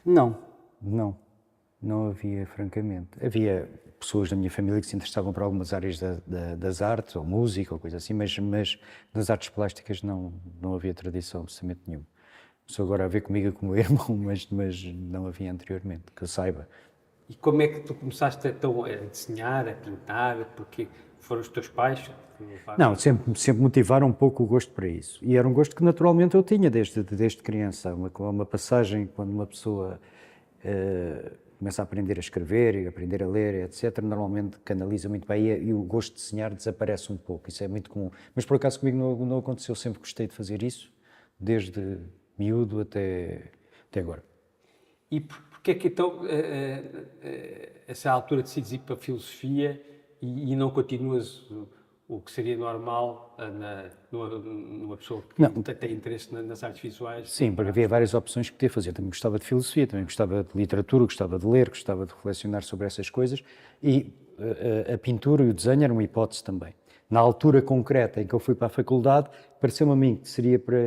Não, não. Não havia, francamente. Havia pessoas da minha família que se interessavam por algumas áreas das artes, ou música, ou coisa assim, mas das artes plásticas não havia tradição absolutamente nenhuma. Só agora a ver comigo como irmão, mas não havia anteriormente, que eu saiba. E como é que tu começaste então, a desenhar, a pintar? Porque foram os teus pais que levaram? Não, sempre motivaram um pouco o gosto para isso. E era um gosto que naturalmente eu tinha desde criança. Uma passagem, quando uma pessoa começa a aprender a escrever e aprender a ler, etc., normalmente canaliza muito bem e o gosto de desenhar desaparece um pouco. Isso é muito comum. Mas por acaso comigo não aconteceu. Eu sempre gostei de fazer isso, desde miúdo até agora. E porquê é que então, essa altura decides ir para a filosofia e não continuas o que seria normal numa pessoa que tem interesse nas artes visuais? Sim, porque havia várias opções que podia fazer. Também gostava de filosofia, também gostava de literatura, gostava de ler, gostava de reflexionar sobre essas coisas e a pintura e o desenho eram uma hipótese também. Na altura concreta em que eu fui para a faculdade, pareceu-me a mim que seria para,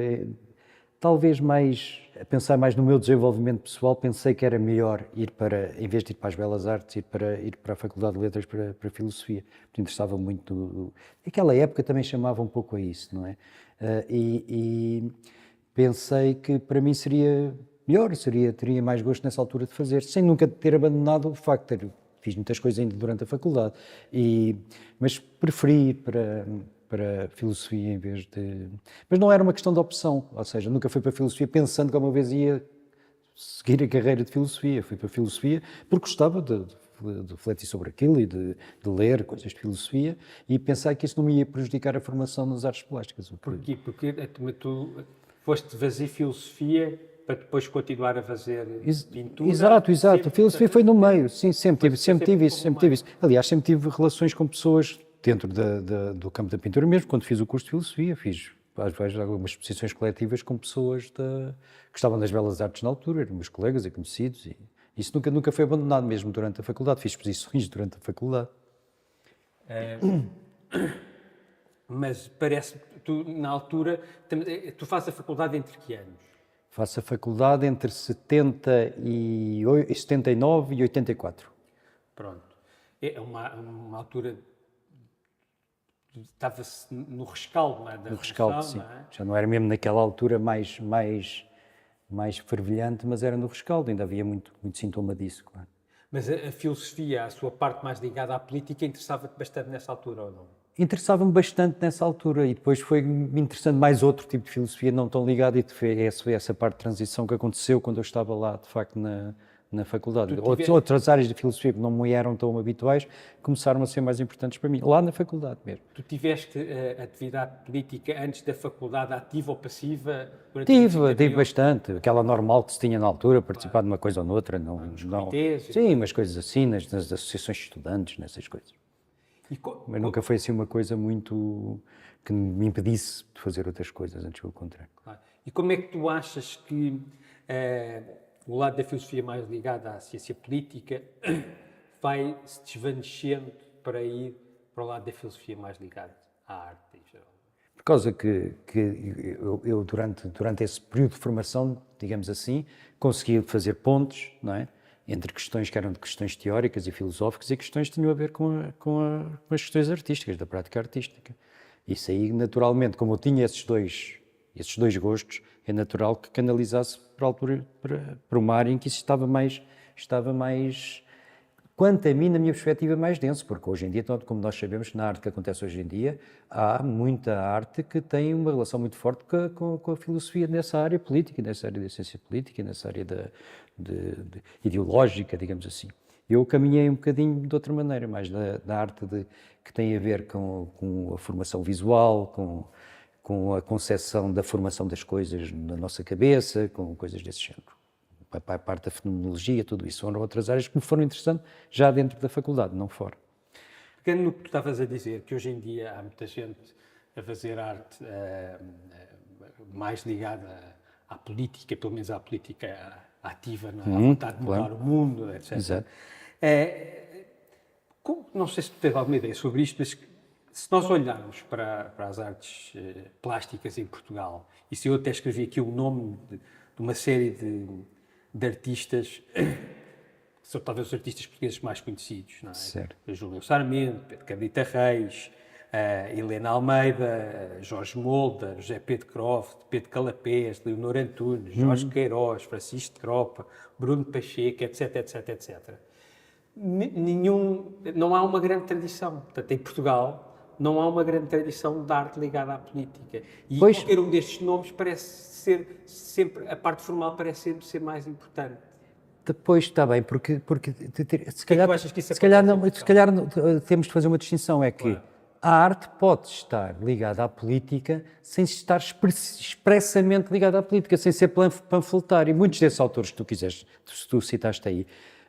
talvez mais, a pensar mais no meu desenvolvimento pessoal, pensei que era melhor ir para, em vez de ir para as Belas Artes, ir para a Faculdade de Letras, para a Filosofia. Me interessava muito. Naquela época também chamava um pouco a isso, não é? E pensei que para mim seria melhor, teria mais gosto nessa altura de fazer, sem nunca ter abandonado o facto de ter, fiz muitas coisas ainda durante a faculdade, mas preferi ir para filosofia em vez de... Mas não era uma questão de opção, ou seja, nunca fui para a filosofia pensando que uma vez ia seguir a carreira de filosofia. Fui para a filosofia porque gostava de refletir sobre aquilo e de ler coisas de filosofia e pensar que isso não me ia prejudicar a formação nas artes plásticas. Porquê? Porque tu foste fazer filosofia para depois continuar a fazer pintura? Exato. A filosofia foi no meio, sim, sempre tive isso. Aliás, sempre tive relações com pessoas dentro do campo da pintura, mesmo quando fiz o curso de filosofia, fiz às vezes algumas exposições coletivas com pessoas que estavam das belas artes na altura, eram meus colegas e conhecidos, e isso nunca foi abandonado, mesmo durante a faculdade, fiz exposições durante a faculdade. Mas parece que tu, na altura, tu fazes a faculdade entre que anos? Faço a faculdade entre 79 e 84. Pronto. É uma altura. Estava-se no rescaldo, não é? Da No rescaldo, Revolução, sim. não é? Já não era mesmo naquela altura mais fervilhante, mas era no rescaldo, ainda havia muito sintoma disso, claro. Mas a filosofia, a sua parte mais ligada à política, interessava-te bastante nessa altura, ou não? Interessava-me bastante nessa altura e depois foi-me interessando mais outro tipo de filosofia não tão ligada e foi essa parte de transição que aconteceu quando eu estava lá, de facto, na faculdade. Outras áreas de filosofia que não me eram tão habituais começaram a ser mais importantes para mim, lá na faculdade mesmo. Tu tiveste atividade política antes da faculdade, ativa ou passiva? Tive bastante, aquela normal que se tinha na altura, participar de uma coisa ou noutra, comitês, sim, umas coisas assim, nas associações de estudantes, nessas coisas. Mas nunca foi assim uma coisa muito que me impedisse de fazer outras coisas, antes pelo contrário. Claro. E como é que tu achas que o lado da filosofia mais ligado à ciência política vai se desvanecendo para ir para o lado da filosofia mais ligado à arte em geral? Por causa que eu durante esse período de formação, digamos assim, consegui fazer pontes, não é? Entre questões que eram de questões teóricas e filosóficas e questões que tinham a ver com as questões artísticas, da prática artística. Isso aí, naturalmente, como eu tinha esses dois gostos, é natural que canalizasse para uma área em que isso estava mais, quanto a mim, na minha perspectiva, mais denso, porque hoje em dia, como nós sabemos, na arte que acontece hoje em dia, há muita arte que tem uma relação muito forte com a filosofia nessa área política, nessa área da ciência política, nessa área ideológica, digamos assim. Eu caminhei um bocadinho de outra maneira, mais da arte que tem a ver com a formação visual, com a concepção da formação das coisas na nossa cabeça, com coisas desse género. Para a parte da fenomenologia, tudo isso. Foram outras áreas que me foram interessantes já dentro da faculdade, não fora. Pegando no que tu estavas a dizer, que hoje em dia há muita gente a fazer arte mais ligada à política, pelo menos à política ativa, não é? À vontade de mudar o mundo, etc. Exato. Não sei se tu tens alguma ideia sobre isto, mas se nós olharmos para as artes plásticas em Portugal, e se eu até escrevi aqui o nome de uma série de artistas, são talvez os artistas portugueses mais conhecidos, não é? Certo. Júlio Sarmento, Pedro Cabrita Reis, Helena Almeida, Jorge Molda, José Pedro Croft, Pedro Calapés, Leonor Antunes, Jorge Queiroz, Francisco de Tropa, Bruno Pacheco, etc, etc, etc. Não há uma grande tradição. Portanto, em Portugal, não há uma grande tradição de arte ligada à política. E Pois. qualquer um destes nomes parece ser sempre, a parte formal parece sempre ser mais importante. Depois está bem, porque se calhar, tu achas que isso se calhar, acontece em não, se calhar temos de fazer uma distinção, é que Claro. a arte pode estar ligada à política sem estar expressamente ligada à política, sem ser panfletário. E muitos desses autores que tu citaste aí,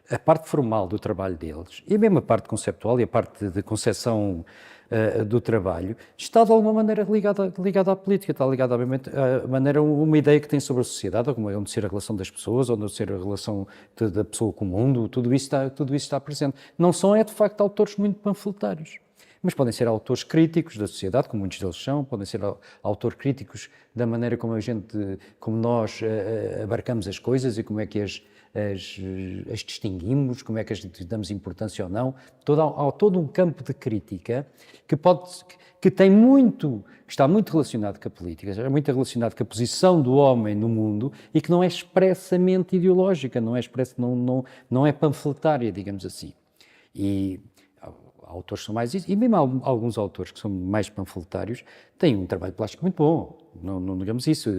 a parte formal do trabalho deles, e mesmo a parte conceptual e a parte de concepção do trabalho, está de alguma maneira ligada à política, está ligada obviamente à maneira, uma ideia que tem sobre a sociedade, ou como é onde ser a relação das pessoas, onde ser a relação da pessoa com o mundo, tudo isso está presente. Não são, de facto, autores muito panfletários. Mas podem ser autores críticos da sociedade, como muitos deles são, podem ser autores críticos da maneira como nós abarcamos as coisas e como é que as distinguimos, como é que as damos importância ou não. Há todo um campo de crítica que está muito relacionado com a política, está muito relacionado com a posição do homem no mundo e que não é expressamente ideológica, não é panfletária, digamos assim. E autores são mais isso, e mesmo alguns autores que são mais panfletários têm um trabalho plástico muito bom, não digamos isso,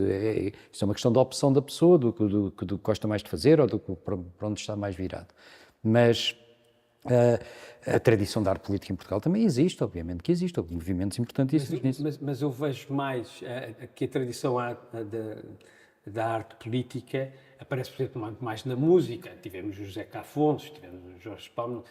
isso é uma questão da opção da pessoa, do que gosta mais de fazer ou para onde está mais virado. Mas a tradição da arte política em Portugal também existe, obviamente que existe, houve movimentos importantíssimos nisso. Mas eu vejo mais que a tradição da arte política aparece, por exemplo, mais na música. Tivemos o José Cá Fontes, tivemos o Jorge Palma,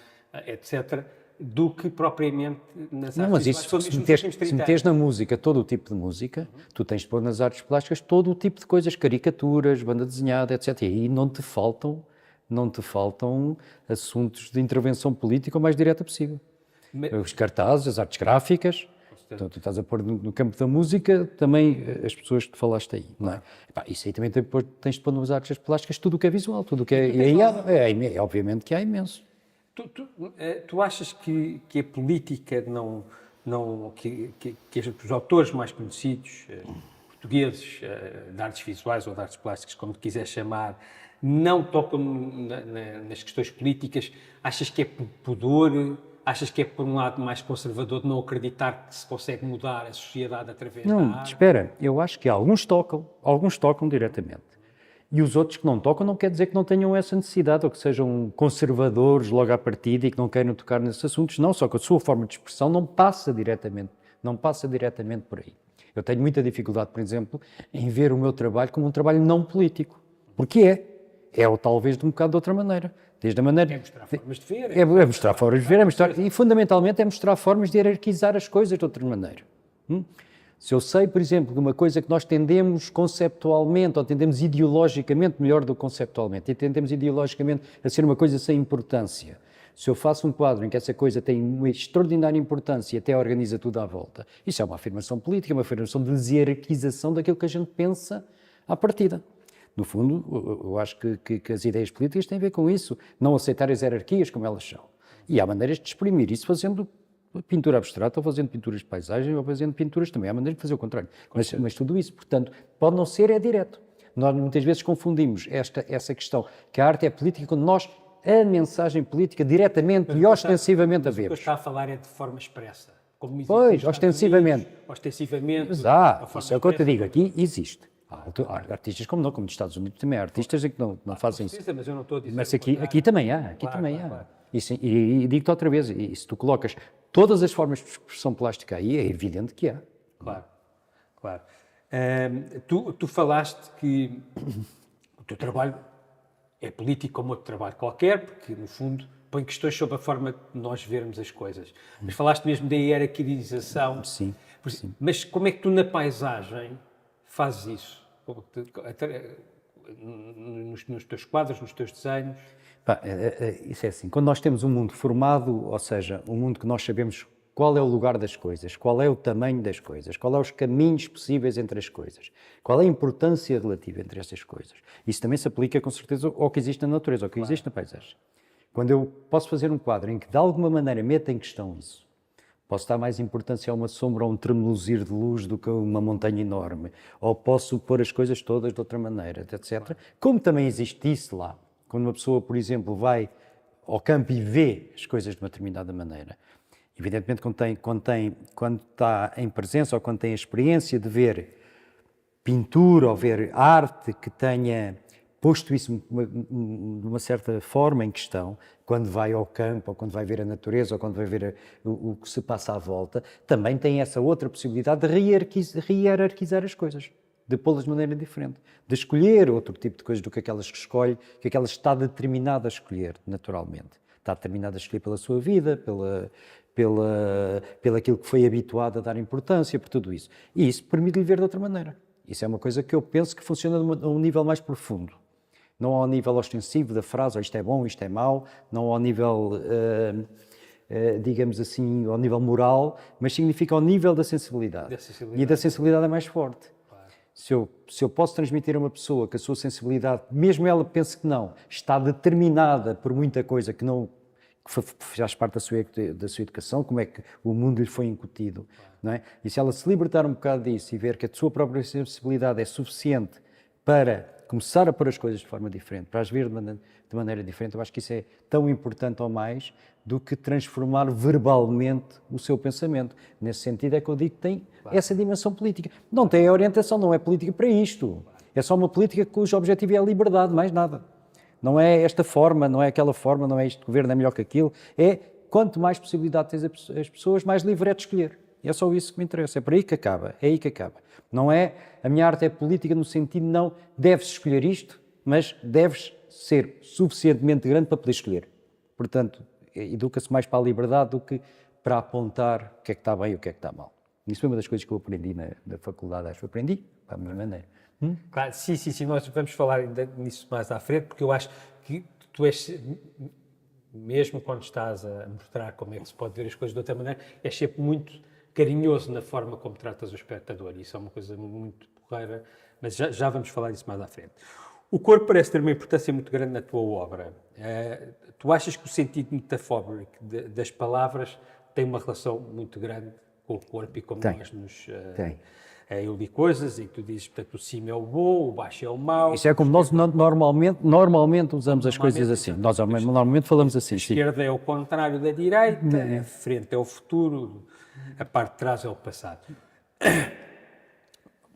etc., do que propriamente nas Não, artes mas visuais. isso, se meteres na música todo o tipo de música, tu tens de pôr nas artes plásticas todo o tipo de coisas, caricaturas, banda desenhada, etc. E aí não te faltam assuntos de intervenção política o mais direta possível. Os cartazes, as artes gráficas, então tu estás a pôr no campo da música também as pessoas que tu falaste aí, não é? Epá, isso aí também tens de pôr nas artes plásticas tudo o que é visual, tudo o que é... E aí obviamente que há imenso. Tu achas que a política que os autores mais conhecidos, portugueses, de artes visuais ou de artes plásticas, como te quiser chamar, não tocam nas questões políticas? Achas que é por pudor? Achas que é por um lado mais conservador de não acreditar que se consegue mudar a sociedade através da Não, arte? espera, eu acho que alguns tocam diretamente. E os outros que não tocam não quer dizer que não tenham essa necessidade ou que sejam conservadores logo à partida e que não queiram tocar nesses assuntos. Não, só que a sua forma de expressão não passa diretamente por aí. Eu tenho muita dificuldade, por exemplo, em ver o meu trabalho como um trabalho não político. Porque ou talvez de um bocado de outra maneira. Desde a maneira... É mostrar formas de ver. É mostrar formas de ver, e fundamentalmente é mostrar formas de hierarquizar as coisas de outra maneira. Se eu sei, por exemplo, que uma coisa que nós tendemos conceptualmente, ou tendemos ideologicamente, melhor do que conceptualmente, e tendemos ideologicamente a ser uma coisa sem importância, se eu faço um quadro em que essa coisa tem uma extraordinária importância e até organiza tudo à volta, isso é uma afirmação política, uma afirmação de hierarquização daquilo que a gente pensa à partida. No fundo, eu acho que as ideias políticas têm a ver com isso, não aceitar as hierarquias como elas são. E há maneiras de exprimir isso fazendo pintura abstrata, ou fazendo pinturas de paisagem, ou fazendo pinturas também. Há maneiras de fazer o contrário. Mas tudo isso, portanto, pode não ser, é direto. Nós muitas vezes confundimos essa questão, que a arte é política, quando nós a mensagem política diretamente e ostensivamente a vemos. O que eu estava a falar é de forma expressa. Como Pois, ostensivamente. Ostensivamente. Isso é o que eu te digo. Aqui existe. Há artistas como nos Estados Unidos também há artistas que não fazem isso. Mas eu não estou a dizer. Mas aqui também há. Claro. E digo-te outra vez, e se tu colocas todas as formas de expressão plástica aí, é evidente que há. Claro. Tu falaste que o teu trabalho é político como outro trabalho qualquer, porque, no fundo, põe questões sobre a forma de nós vermos as coisas. Mas falaste mesmo da hierarquização. Sim. Mas como é que tu, na paisagem, fazes isso? Nos teus quadros, nos teus desenhos? Isso é assim, quando nós temos um mundo formado, ou seja, um mundo que nós sabemos qual é o lugar das coisas, qual é o tamanho das coisas, qual é os caminhos possíveis entre as coisas, qual é a importância relativa entre estas coisas. Isso também se aplica com certeza ao que existe na natureza, ao que existe na paisagem. Quando eu posso fazer um quadro em que de alguma maneira meta em questão isso, posso dar mais importância a uma sombra ou um tremeluzir de luz do que a uma montanha enorme, ou posso pôr as coisas todas de outra maneira, etc. Como também existe isso lá, quando uma pessoa, por exemplo, vai ao campo e vê as coisas de uma determinada maneira. Evidentemente, quando está em presença ou quando tem a experiência de ver pintura ou ver arte que tenha posto isso de uma certa forma em questão, quando vai ao campo, ou quando vai ver a natureza, ou quando vai ver o que se passa à volta, também tem essa outra possibilidade de rehierarquizar as coisas, de pô-las de maneira diferente, de escolher outro tipo de coisas do que aquelas que escolhe, que aquelas está determinada a escolher, naturalmente. Está determinada a escolher pela sua vida, pelo aquilo que foi habituado a dar importância, por tudo isso. E isso permite-lhe ver de outra maneira. Isso é uma coisa que eu penso que funciona a um nível mais profundo. Não ao nível ostensivo da frase, oh, isto é bom, isto é mau, não ao nível, digamos assim, ao nível moral, mas significa ao nível da sensibilidade. E da sensibilidade é mais forte. Claro. Se eu posso transmitir a uma pessoa que a sua sensibilidade, mesmo ela pense que não, está determinada por muita coisa que faz parte da sua educação, como é que o mundo lhe foi incutido, não é? E se ela se libertar um bocado disso e ver que a sua própria sensibilidade é suficiente para começar a pôr as coisas de forma diferente, para as ver de maneira diferente, eu acho que isso é tão importante ou mais do que transformar verbalmente o seu pensamento. Nesse sentido é que eu digo que tem essa dimensão política. Não tem a orientação, não é política para isto. É só uma política cujo objetivo é a liberdade, mais nada. Não é esta forma, não é aquela forma, não é este governo é melhor que aquilo. É quanto mais possibilidade tens as pessoas, mais livre é de escolher. E é só isso que me interessa. É por aí que acaba. É aí que acaba. Não é, a minha arte é política no sentido não deves escolher isto, mas deves ser suficientemente grande para poder escolher. Portanto, educa-se mais para a liberdade do que para apontar o que é que está bem e o que é que está mal. Isso foi uma das coisas que eu aprendi na faculdade. Acho que aprendi, para a minha maneira. Claro, sim, nós vamos falar ainda nisso mais à frente, porque eu acho que tu és, mesmo quando estás a mostrar como é que se pode ver as coisas de outra maneira, és sempre muito carinhoso na forma como tratas o espectador. Isso é uma coisa muito porreira, mas já vamos falar disso mais à frente. O corpo parece ter uma importância muito grande na tua obra. Tu achas que o sentido metafórico das palavras tem uma relação muito grande com o corpo e como nós nos... Eu li coisas e tu dizes, portanto, o cima é o bom, o baixo é o mau. Isso é como nós normalmente usamos as coisas assim. Nós normalmente falamos assim. A esquerda é o contrário da direita, a frente é o futuro, a parte de trás é o passado.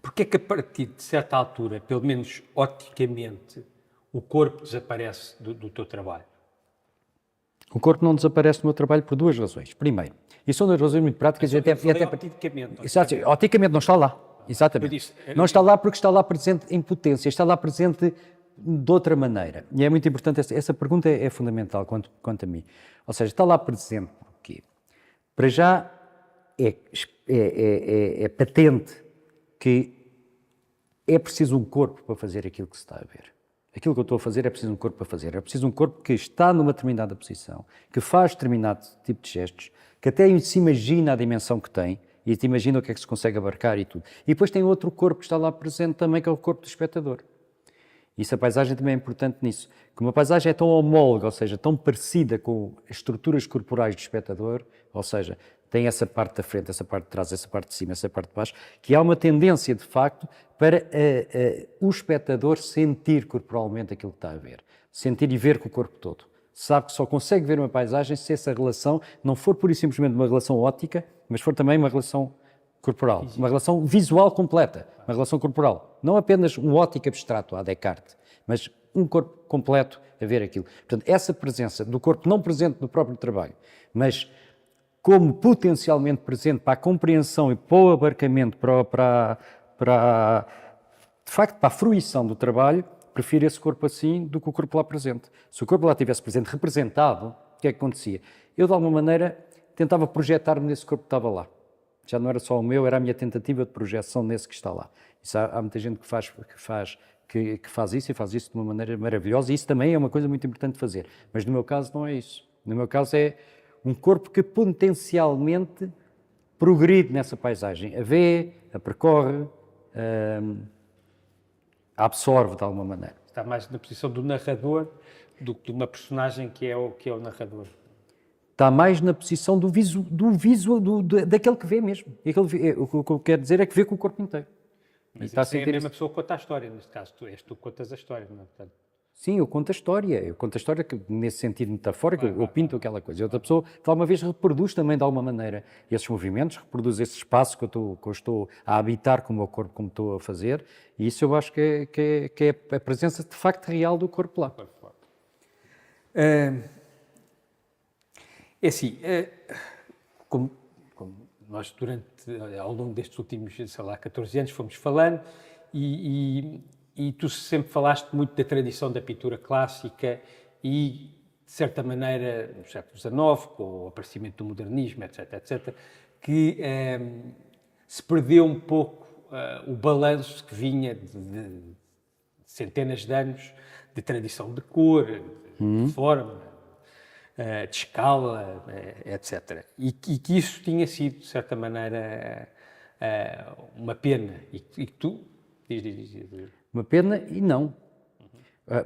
Porquê é que a partir de certa altura, pelo menos oticamente, o corpo desaparece do teu trabalho? O corpo não desaparece do meu trabalho por duas razões. Primeiro, e são duas razões muito práticas e até oticamente. Oticamente não está lá. Exatamente. Não está lá porque está lá presente em potência, está lá presente de outra maneira. E é muito importante, essa pergunta é fundamental quanto a mim. Ou seja, está lá presente porque, para já, é patente que é preciso um corpo para fazer aquilo que se está a ver. Aquilo que eu estou a fazer é preciso um corpo para fazer. É preciso um corpo que está numa determinada posição, que faz determinado tipo de gestos, que até se imagina a dimensão que tem e te imagina o que é que se consegue abarcar e tudo. E depois tem outro corpo que está lá presente também, que é o corpo do espectador. Isso, a paisagem também é importante nisso. Como a paisagem é tão homóloga, ou seja, tão parecida com as estruturas corporais do espectador, ou seja, tem essa parte da frente, essa parte de trás, essa parte de cima, essa parte de baixo, que há uma tendência, de facto, para o espectador sentir corporalmente aquilo que está a ver. Sentir e ver com o corpo todo. Sabe que só consegue ver uma paisagem se essa relação não for pura e simplesmente uma relação óptica, mas for também uma relação corporal, uma relação visual completa, uma relação corporal. Não apenas um óptico abstrato, a Descartes, mas um corpo completo a ver aquilo. Portanto, essa presença do corpo não presente no próprio trabalho, mas como potencialmente presente para a compreensão e para o abarcamento, de facto, para a fruição do trabalho, prefiro esse corpo assim do que o corpo lá presente. Se o corpo lá estivesse presente, representado, o que é que acontecia? Eu, de alguma maneira, tentava projetar-me nesse corpo que estava lá. Já não era só o meu, era a minha tentativa de projeção nesse que está lá. Isso há muita gente que faz isso e faz isso de uma maneira maravilhosa, e isso também é uma coisa muito importante de fazer. Mas no meu caso não é isso. No meu caso é um corpo que potencialmente progride nessa paisagem, a vê, a percorre, a absorve de alguma maneira. Está mais na posição do narrador do que de uma personagem que é o narrador. Está mais na posição daquele que vê mesmo. O que eu quero dizer é que vê com o corpo inteiro. Mas está a isso é a sentir mesma isso. pessoa que conta a história, neste caso. Tu contas a história, não é? Portanto, Sim, eu conto a história. Eu conto a história que, nesse sentido metafórico, eu pinto aquela coisa. E outra pessoa, de alguma vez, reproduz também de alguma maneira esses movimentos, reproduz esse espaço que eu estou a habitar com o meu corpo, como estou a fazer. E isso eu acho que é a presença, de facto, real do corpo lá. É assim, como nós ao longo destes últimos, sei lá, 14 anos fomos falando e tu sempre falaste muito da tradição da pintura clássica e, de certa maneira, no século XIX, com o aparecimento do modernismo, etc., que se perdeu um pouco o balanço que vinha de centenas de anos de tradição de cor, de forma, de escala, etc. E que isso tinha sido, de certa maneira, uma pena. E que tu... Diz. Uma pena e não.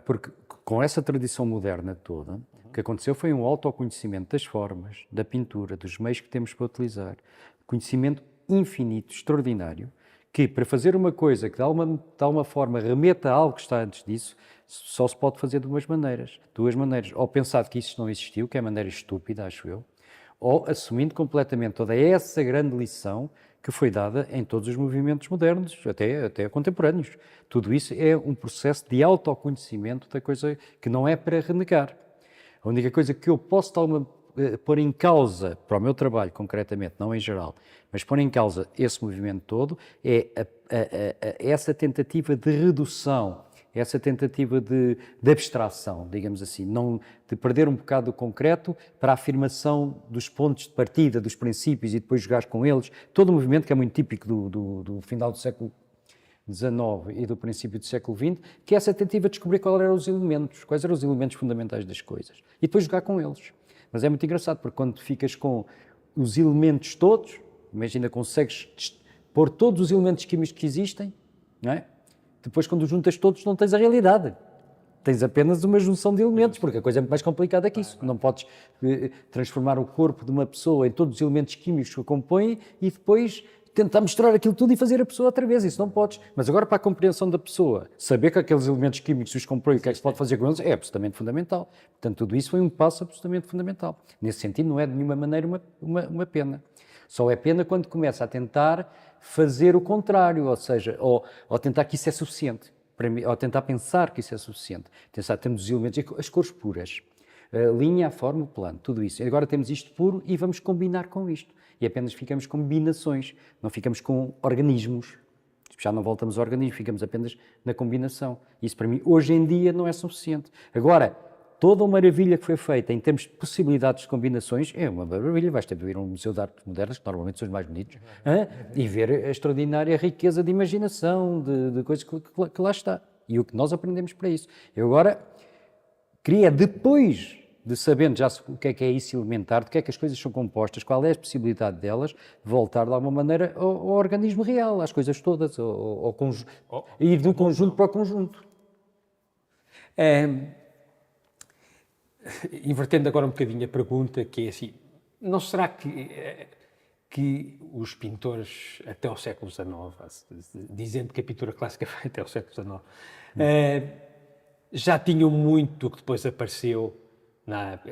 Porque com essa tradição moderna toda, o que aconteceu foi um autoconhecimento das formas, da pintura, dos meios que temos para utilizar. Conhecimento infinito, extraordinário, que para fazer uma coisa que de alguma forma remeta a algo que está antes disso, só se pode fazer de duas maneiras. Ou pensar que isso não existiu, que é a maneira estúpida, acho eu, ou assumindo completamente toda essa grande lição que foi dada em todos os movimentos modernos, até contemporâneos. Tudo isso é um processo de autoconhecimento da coisa que não é para renegar. A única coisa que eu posso pôr em causa, para o meu trabalho concretamente, não em geral, mas pôr em causa esse movimento todo, é essa tentativa de redução, essa tentativa de abstração, digamos assim, de perder um bocado do concreto para a afirmação dos pontos de partida, dos princípios e depois jogar com eles. Todo o movimento que é muito típico do final do século XIX e do princípio do século XX, que é essa tentativa de descobrir quais eram os elementos fundamentais das coisas e depois jogar com eles. Mas é muito engraçado, porque quando ficas com os elementos todos, imagina, consegues pôr todos os elementos químicos que existem, não é? Depois, quando os juntas todos, não tens a realidade. Tens apenas uma junção de elementos, porque a coisa é muito mais complicada que isso. Não podes transformar o corpo de uma pessoa em todos os elementos químicos que o compõem e depois tentar misturar aquilo tudo e fazer a pessoa outra vez. Isso não podes. Mas agora, para a compreensão da pessoa, saber que aqueles elementos químicos os compõem e o que é que se pode fazer com eles é absolutamente fundamental. Portanto, tudo isso foi um passo absolutamente fundamental. Nesse sentido, não é de nenhuma maneira uma pena. Só é pena quando começa a tentar fazer o contrário, ou seja, ou tentar que isso é suficiente, ou tentar pensar que isso é suficiente. Temos os elementos, as cores puras, a linha, a forma, o plano, tudo isso. Agora temos isto puro e vamos combinar com isto. E apenas ficamos com combinações, não ficamos com organismos. Já não voltamos ao organismo, ficamos apenas na combinação. Isso para mim, hoje em dia, não é suficiente. Agora, toda a maravilha que foi feita em termos de possibilidades de combinações é uma maravilha. Vais ter de ir a um museu de artes modernas, que normalmente são os mais bonitos, e ver a extraordinária riqueza de imaginação, de coisas que lá está. E o que nós aprendemos para isso. Eu agora queria, depois de sabendo já o que é isso elementar, de que é que as coisas são compostas, qual é a possibilidade delas, voltar de alguma maneira ao organismo real, às coisas todas, ao conjunto, ir do conjunto para o conjunto. Invertendo agora um bocadinho a pergunta, que é assim, não será que os pintores até ao século XIX, dizendo que a pintura clássica vai até ao século XIX, já tinham muito do que depois apareceu,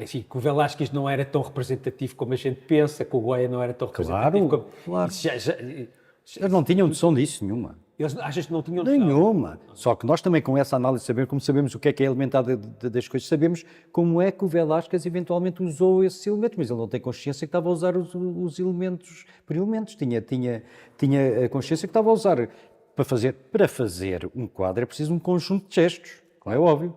assim, que o Velázquez não era tão representativo como a gente pensa, que o Goya não era tão representativo como... Claro. Eles não tinham noção disso nenhuma. Eles achas que não tinham noção? Nenhuma. Só que nós também, com essa análise, como sabemos o que é elementar das coisas, sabemos como é que o Velázquez eventualmente usou esses elementos, mas ele não tem consciência que estava a usar os elementos por elementos. Tinha a consciência que estava a usar. Para fazer um quadro é preciso um conjunto de gestos, como é óbvio.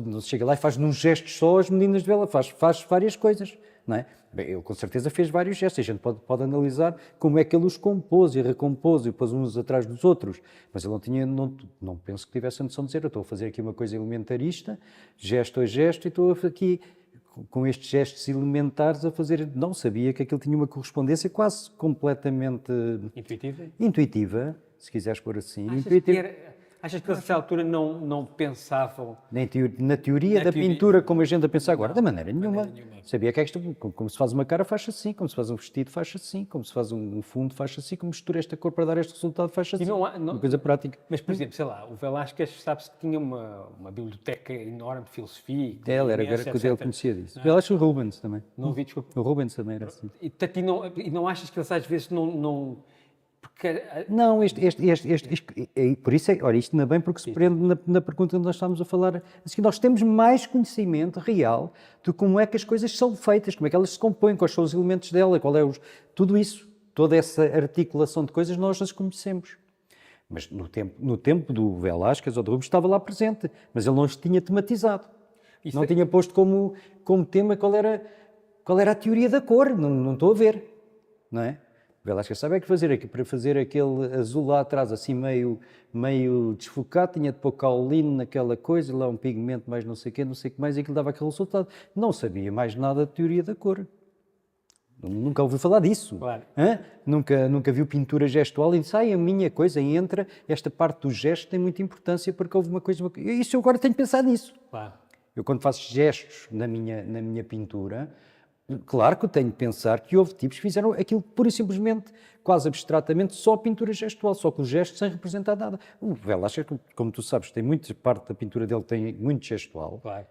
Não se chega lá e faz num gesto só as meninas de vela, faz várias coisas, não é? Bem, ele com certeza fez vários gestos, e a gente pode analisar como é que ele os compôs e recompôs e pôs uns atrás dos outros, mas ele não penso que tivesse a noção de dizer, eu estou a fazer aqui uma coisa elementarista, gesto a gesto, e estou aqui com estes gestos elementares a fazer, não sabia que aquilo tinha uma correspondência quase completamente intuitiva, se quiseres pôr assim. Achas que nessa altura não pensavam... Na teoria da pintura, como a gente a pensar agora, de maneira nenhuma. Sabia que é isto, como se faz uma cara, faz assim, como se faz um vestido, faz assim, como se faz um fundo, faz assim, como mistura esta cor para dar este resultado, faz assim. Uma coisa prática. Mas, por exemplo, sei lá, o Velázquez, sabe-se que tinha uma biblioteca enorme de filosofia. Ele conhecia disso. Velázquez e o Rubens também. Não vi, desculpa. O Rubens também era assim. E não achas que eles às vezes não... Porque... Não, por isso olha, isto não é bem porque se prende na pergunta que nós estávamos a falar. Assim, nós temos mais conhecimento real de como é que as coisas são feitas, como é que elas se compõem, quais são os elementos dela, tudo isso, toda essa articulação de coisas nós as conhecemos. Mas no tempo do Velázquez ou do Rubens estava lá presente, mas ele não os tinha tematizado. Não tinha posto como tema qual era a teoria da cor, não estou a ver, não é? Velázquez sabe é que fazer aqui, para fazer aquele azul lá atrás, assim meio desfocado, tinha de pôr caolino naquela coisa, lá um pigmento mais não sei o quê, não sei o que mais, e aquilo dava aquele resultado. Não sabia mais nada de teoria da cor. Nunca ouvi falar disso. Claro. Nunca viu pintura gestual e disse, a minha coisa entra, esta parte do gesto tem muita importância porque houve uma coisa... Isso eu agora tenho que pensar nisso. Claro. Eu quando faço gestos na minha pintura... Claro que eu tenho de pensar que houve tipos que fizeram aquilo pura e simplesmente, quase abstratamente, só pintura gestual, só com o gesto sem representar nada. O Velázquez, como tu sabes, tem muita parte da pintura dele tem muito gestual. Claro.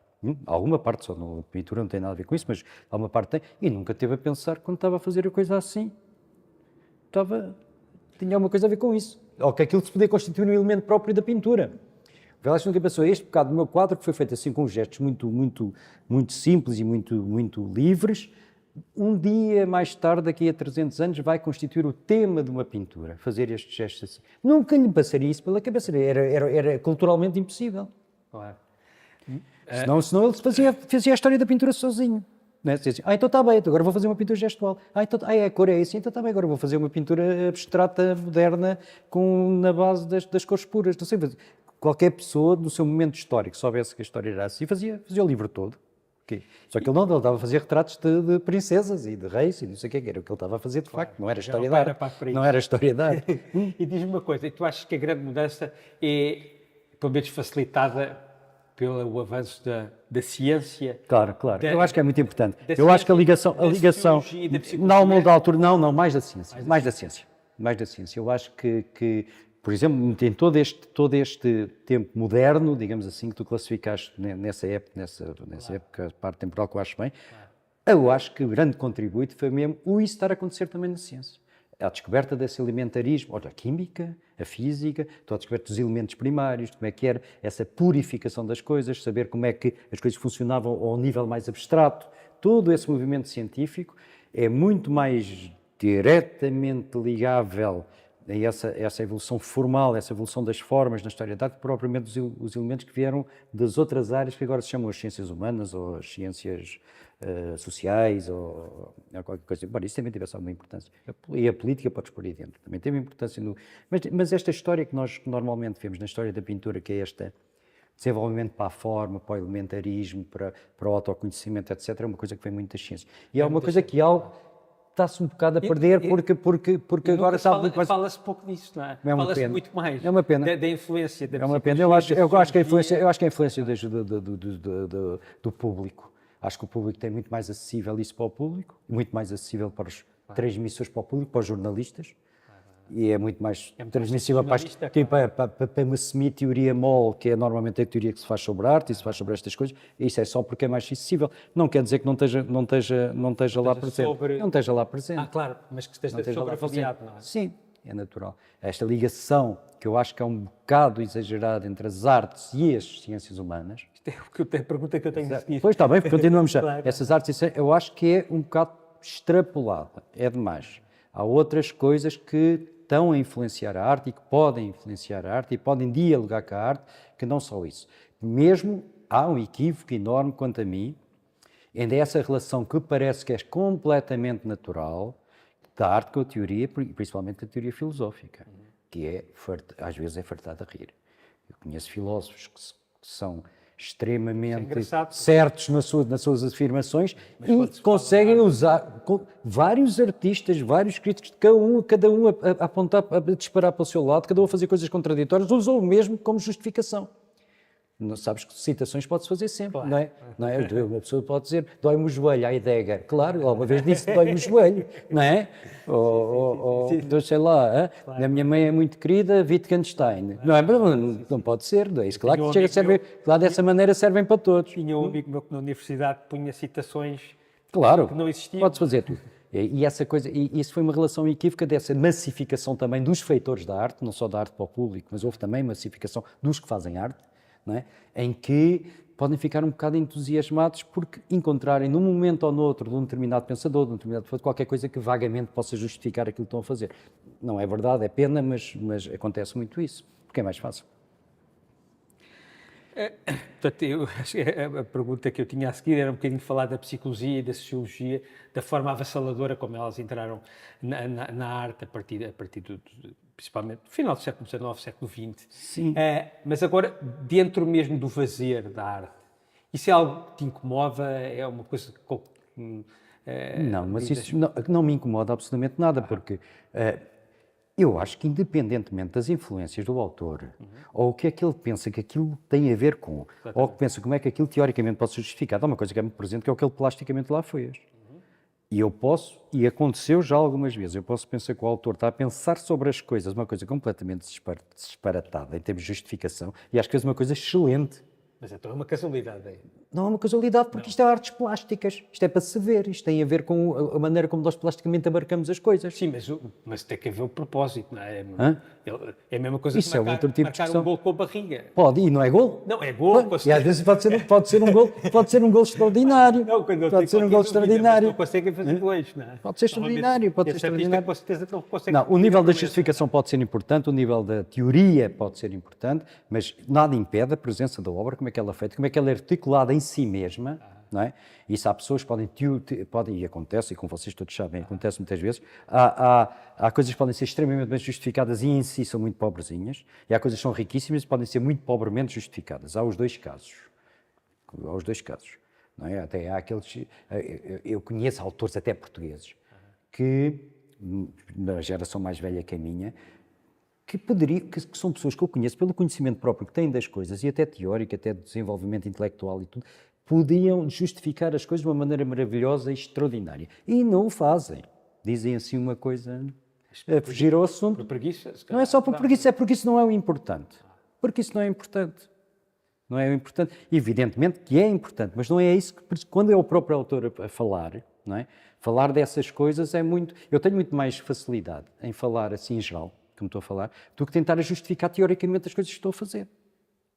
Alguma parte só, a pintura não tem nada a ver com isso, mas alguma parte tem. E nunca teve a pensar, quando estava a fazer a coisa assim, tinha alguma coisa a ver com isso. Ou que aquilo se podia constituir um elemento próprio da pintura. O Velázquez nunca pensou, este bocado do meu quadro, que foi feito assim com gestos muito simples e muito livres, um dia mais tarde, daqui a 300 anos, vai constituir o tema de uma pintura, fazer estes gestos assim. Nunca lhe passaria isso pela cabeça, era culturalmente impossível. Claro. Senão ele fazia a história da pintura sozinho. Né? Assim, então está bem, agora vou fazer uma pintura gestual. Então, a cor é assim, então está bem, agora vou fazer uma pintura abstrata, moderna, na base das cores puras. Não sei, qualquer pessoa, no seu momento histórico, soubesse que a história era assim, fazia o livro todo. Okay. Só que ele estava a fazer retratos de princesas e de reis e não sei o que era o que ele estava a fazer de facto, não era história de arte. Não era história de arte. E diz-me uma coisa, e tu achas que a grande mudança é, pelo menos, facilitada pelo avanço da ciência? Claro. Eu acho que é muito importante. Eu acho que a ligação não muda a altura, não, mais da ciência. Eu acho que por exemplo, em todo este tempo moderno, digamos assim, que tu classificaste nessa época, a parte temporal que eu acho bem, eu acho que o grande contributo foi mesmo isso estar a acontecer também na ciência. A descoberta desse elementarismo, a química, a física, a descoberta dos elementos primários, como é que era essa purificação das coisas, saber como é que as coisas funcionavam ao nível mais abstrato. Todo esse movimento científico é muito mais diretamente ligável a essa evolução formal, essa evolução das formas na história da arte, propriamente os elementos que vieram das outras áreas que agora se chamam as ciências humanas ou as ciências sociais ou qualquer coisa. Bom, isso também teve alguma importância. E a política podes pôr aí dentro. Também teve importância. Mas esta história que nós normalmente vemos na história da pintura, que é este desenvolvimento para a forma, para o elementarismo, para o autoconhecimento, etc., é uma coisa que vem muito das ciências. E é uma coisa que está-se um bocado a perder porque agora está muito mais... Fala-se pouco disso, não é? Fala-se muito mais. É uma pena. Da influência da É uma pena. Eu acho que a influência do público. Acho que o público tem muito mais acessível isso para o público, muito mais acessível para os transmissores para o público, para os jornalistas. E é muito mais transmissível para uma semi-teoria mole, que é normalmente a teoria que se faz sobre arte e se faz sobre estas coisas, e isso é só porque é mais acessível. Não quer dizer que não esteja lá presente. Não esteja lá presente. Claro, mas que esteja sobreavaliado, não é? Sim, é natural. Esta ligação, que eu acho que é um bocado exagerada entre as artes e as ciências humanas. Isto é a pergunta que eu tenho de seguir. Pois está bem, continuamos já. Claro. Essas artes, eu acho que é um bocado extrapolada, é demais. Há outras coisas que estão a influenciar a arte e que podem influenciar a arte e podem dialogar com a arte, que não só isso. Mesmo há um equívoco enorme quanto a mim, ainda é essa relação que parece que é completamente natural da arte com a teoria, principalmente a teoria filosófica, que às vezes é fartada a rir. Eu conheço filósofos que são extremamente engraçado. certos nas suas afirmações quando e se conseguem fala usar vários artistas, vários críticos, cada um a apontar, a disparar para o seu lado, cada um a fazer coisas contraditórias, usam o mesmo como justificação. Não sabes que citações pode-se fazer sempre, Claro. não é? Não é? Uma pessoa pode dizer, dói-me o joelho, a Heidegger. Claro, uma vez disse, dói-me o joelho, não é? Ou sei lá, a minha mãe é muito querida, Wittgenstein. Não é? Não pode ser, não é isso. Claro Tinha um que chega a amigo servir, claro, dessa maneira servem para todos. Tinha um amigo meu que na universidade punha citações Claro, que não existiam. podes fazer tudo. E essa coisa, e isso foi uma relação equívoca dessa massificação também dos feitores da arte, não só da arte para o público, mas houve também massificação dos que fazem arte, não é? Em que podem ficar um bocado entusiasmados porque encontrarem num momento ou noutro de um determinado pensador, de um determinado qualquer coisa que vagamente possa justificar aquilo que estão a fazer. Não é verdade, é pena, mas acontece muito isso, porque é mais fácil. Portanto, a pergunta que eu tinha a seguir era um bocadinho falar da psicologia e da sociologia, da forma avassaladora como elas entraram na arte a partir principalmente do final do século XIX, século XX. Sim. Mas agora, dentro mesmo do fazer da arte, isso é algo que te incomoda? É uma coisa que... Não, mas isso não me incomoda absolutamente nada, porque eu acho que independentemente das influências do autor, ou o que é que ele pensa que aquilo tem a ver com, ou o que pensa como é que aquilo teoricamente pode ser justificado, há uma coisa que é muito presente, que é o que ele plasticamente lá fez. E eu posso, e aconteceu já algumas vezes, eu posso pensar que o autor está a pensar sobre as coisas, uma coisa completamente disparatada em termos de justificação, e acho que fez uma coisa excelente. Mas então é uma casualidade aí. Não é uma casualidade, porque isto é artes plásticas, isto é para se ver, isto tem a ver com a maneira como nós plasticamente abarcamos as coisas. Sim, mas tem que haver um propósito, não é? É a mesma coisa Isso que é outro tipo de marcar discussão. um gol com a barriga. Pode, e não é gol? Não, é gol. E às vezes pode ser um gol extraordinário. Não, quando eu Pode ser um gol extraordinário. Não conseguem fazer dois, não é? Pode ser extraordinário, pode ser extraordinário. Com certeza não consegue. Não, o nível da justificação pode ser importante, o nível da teoria pode ser importante, mas nada impede a presença da obra, como é que ela é feita, como é que ela é articulada em si mesma, não é? Isso há pessoas que podem, e acontece, e como vocês todos sabem, acontece muitas vezes, há coisas que podem ser extremamente bem justificadas e em si são muito pobrezinhas, e há coisas que são riquíssimas e podem ser muito pobremente justificadas. Há os dois casos. Não é? Até há aqueles... Eu conheço autores até portugueses que, na geração mais velha que a minha, que são pessoas que eu conheço pelo conhecimento próprio que têm das coisas, e até teórico, até de desenvolvimento intelectual e tudo, podiam justificar as coisas de uma maneira maravilhosa e extraordinária. E não o fazem. Dizem assim uma coisa a fugir ao assunto. Por preguiça? Não é só por preguiça, é porque isso não é o importante. Porque isso não é importante. Não é o importante. Evidentemente que é importante, mas não é isso que, quando é o próprio autor a falar, não é? Falar dessas coisas é muito... Eu tenho muito mais facilidade em falar assim em geral, como estou a falar, do que tentar justificar teoricamente as coisas que estou a fazer.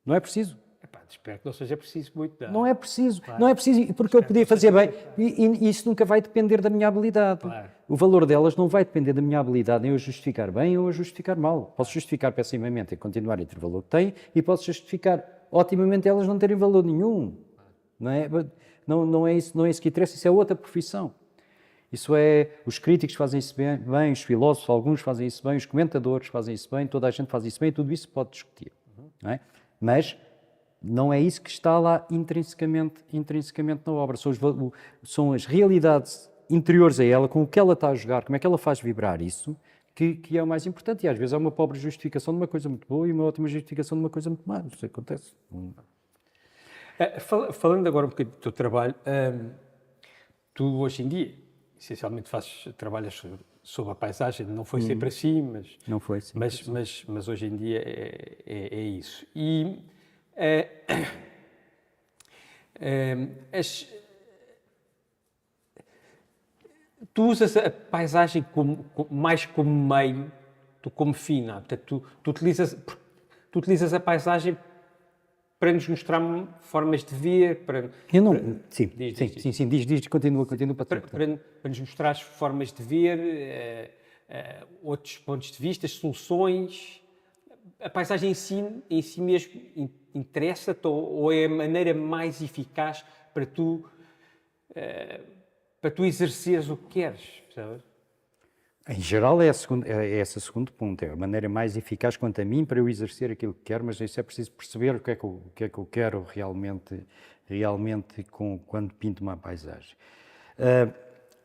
Não é preciso. Epá, espero que não seja preciso muito. Não é preciso. Claro. Não é preciso, porque eu podia fazer bem. E isso nunca vai depender da minha habilidade. Claro. O valor delas não vai depender da minha habilidade em eu justificar bem ou a justificar mal. Posso justificar pessimamente e continuar a ter o valor que têm, e posso justificar otimamente elas não terem valor nenhum. Não é? Não é isso que interessa, isso é outra profissão. Isso é, os críticos fazem isso bem, os filósofos, alguns fazem isso bem, os comentadores fazem isso bem, toda a gente faz isso bem, e tudo isso se pode discutir. Não é? Mas não é isso que está lá intrinsecamente na obra. São as realidades interiores a ela, com o que ela está a jogar, como é que ela faz vibrar isso, que é o mais importante. E às vezes há uma pobre justificação de uma coisa muito boa e uma ótima justificação de uma coisa muito má. Isso acontece. Falando agora um bocadinho do teu trabalho, tu hoje em dia, essencialmente trabalhas sobre a paisagem, não foi sempre assim, mas... Não foi sempre mas hoje em dia é isso. E tu usas a paisagem mais como meio do que como fim, não é? Portanto, tu utilizas a paisagem para nos mostrar formas de ver, Diz, continua para nos mostrar formas de ver, outros pontos de vista, soluções. A paisagem em si mesmo interessa-te, ou é a maneira mais eficaz para tu exerceres o que queres, percebes? Em geral, é esse o segundo ponto. É a maneira mais eficaz, quanto a mim, para eu exercer aquilo que quero, mas isso é preciso perceber o que é que eu quero realmente quando pinto uma paisagem.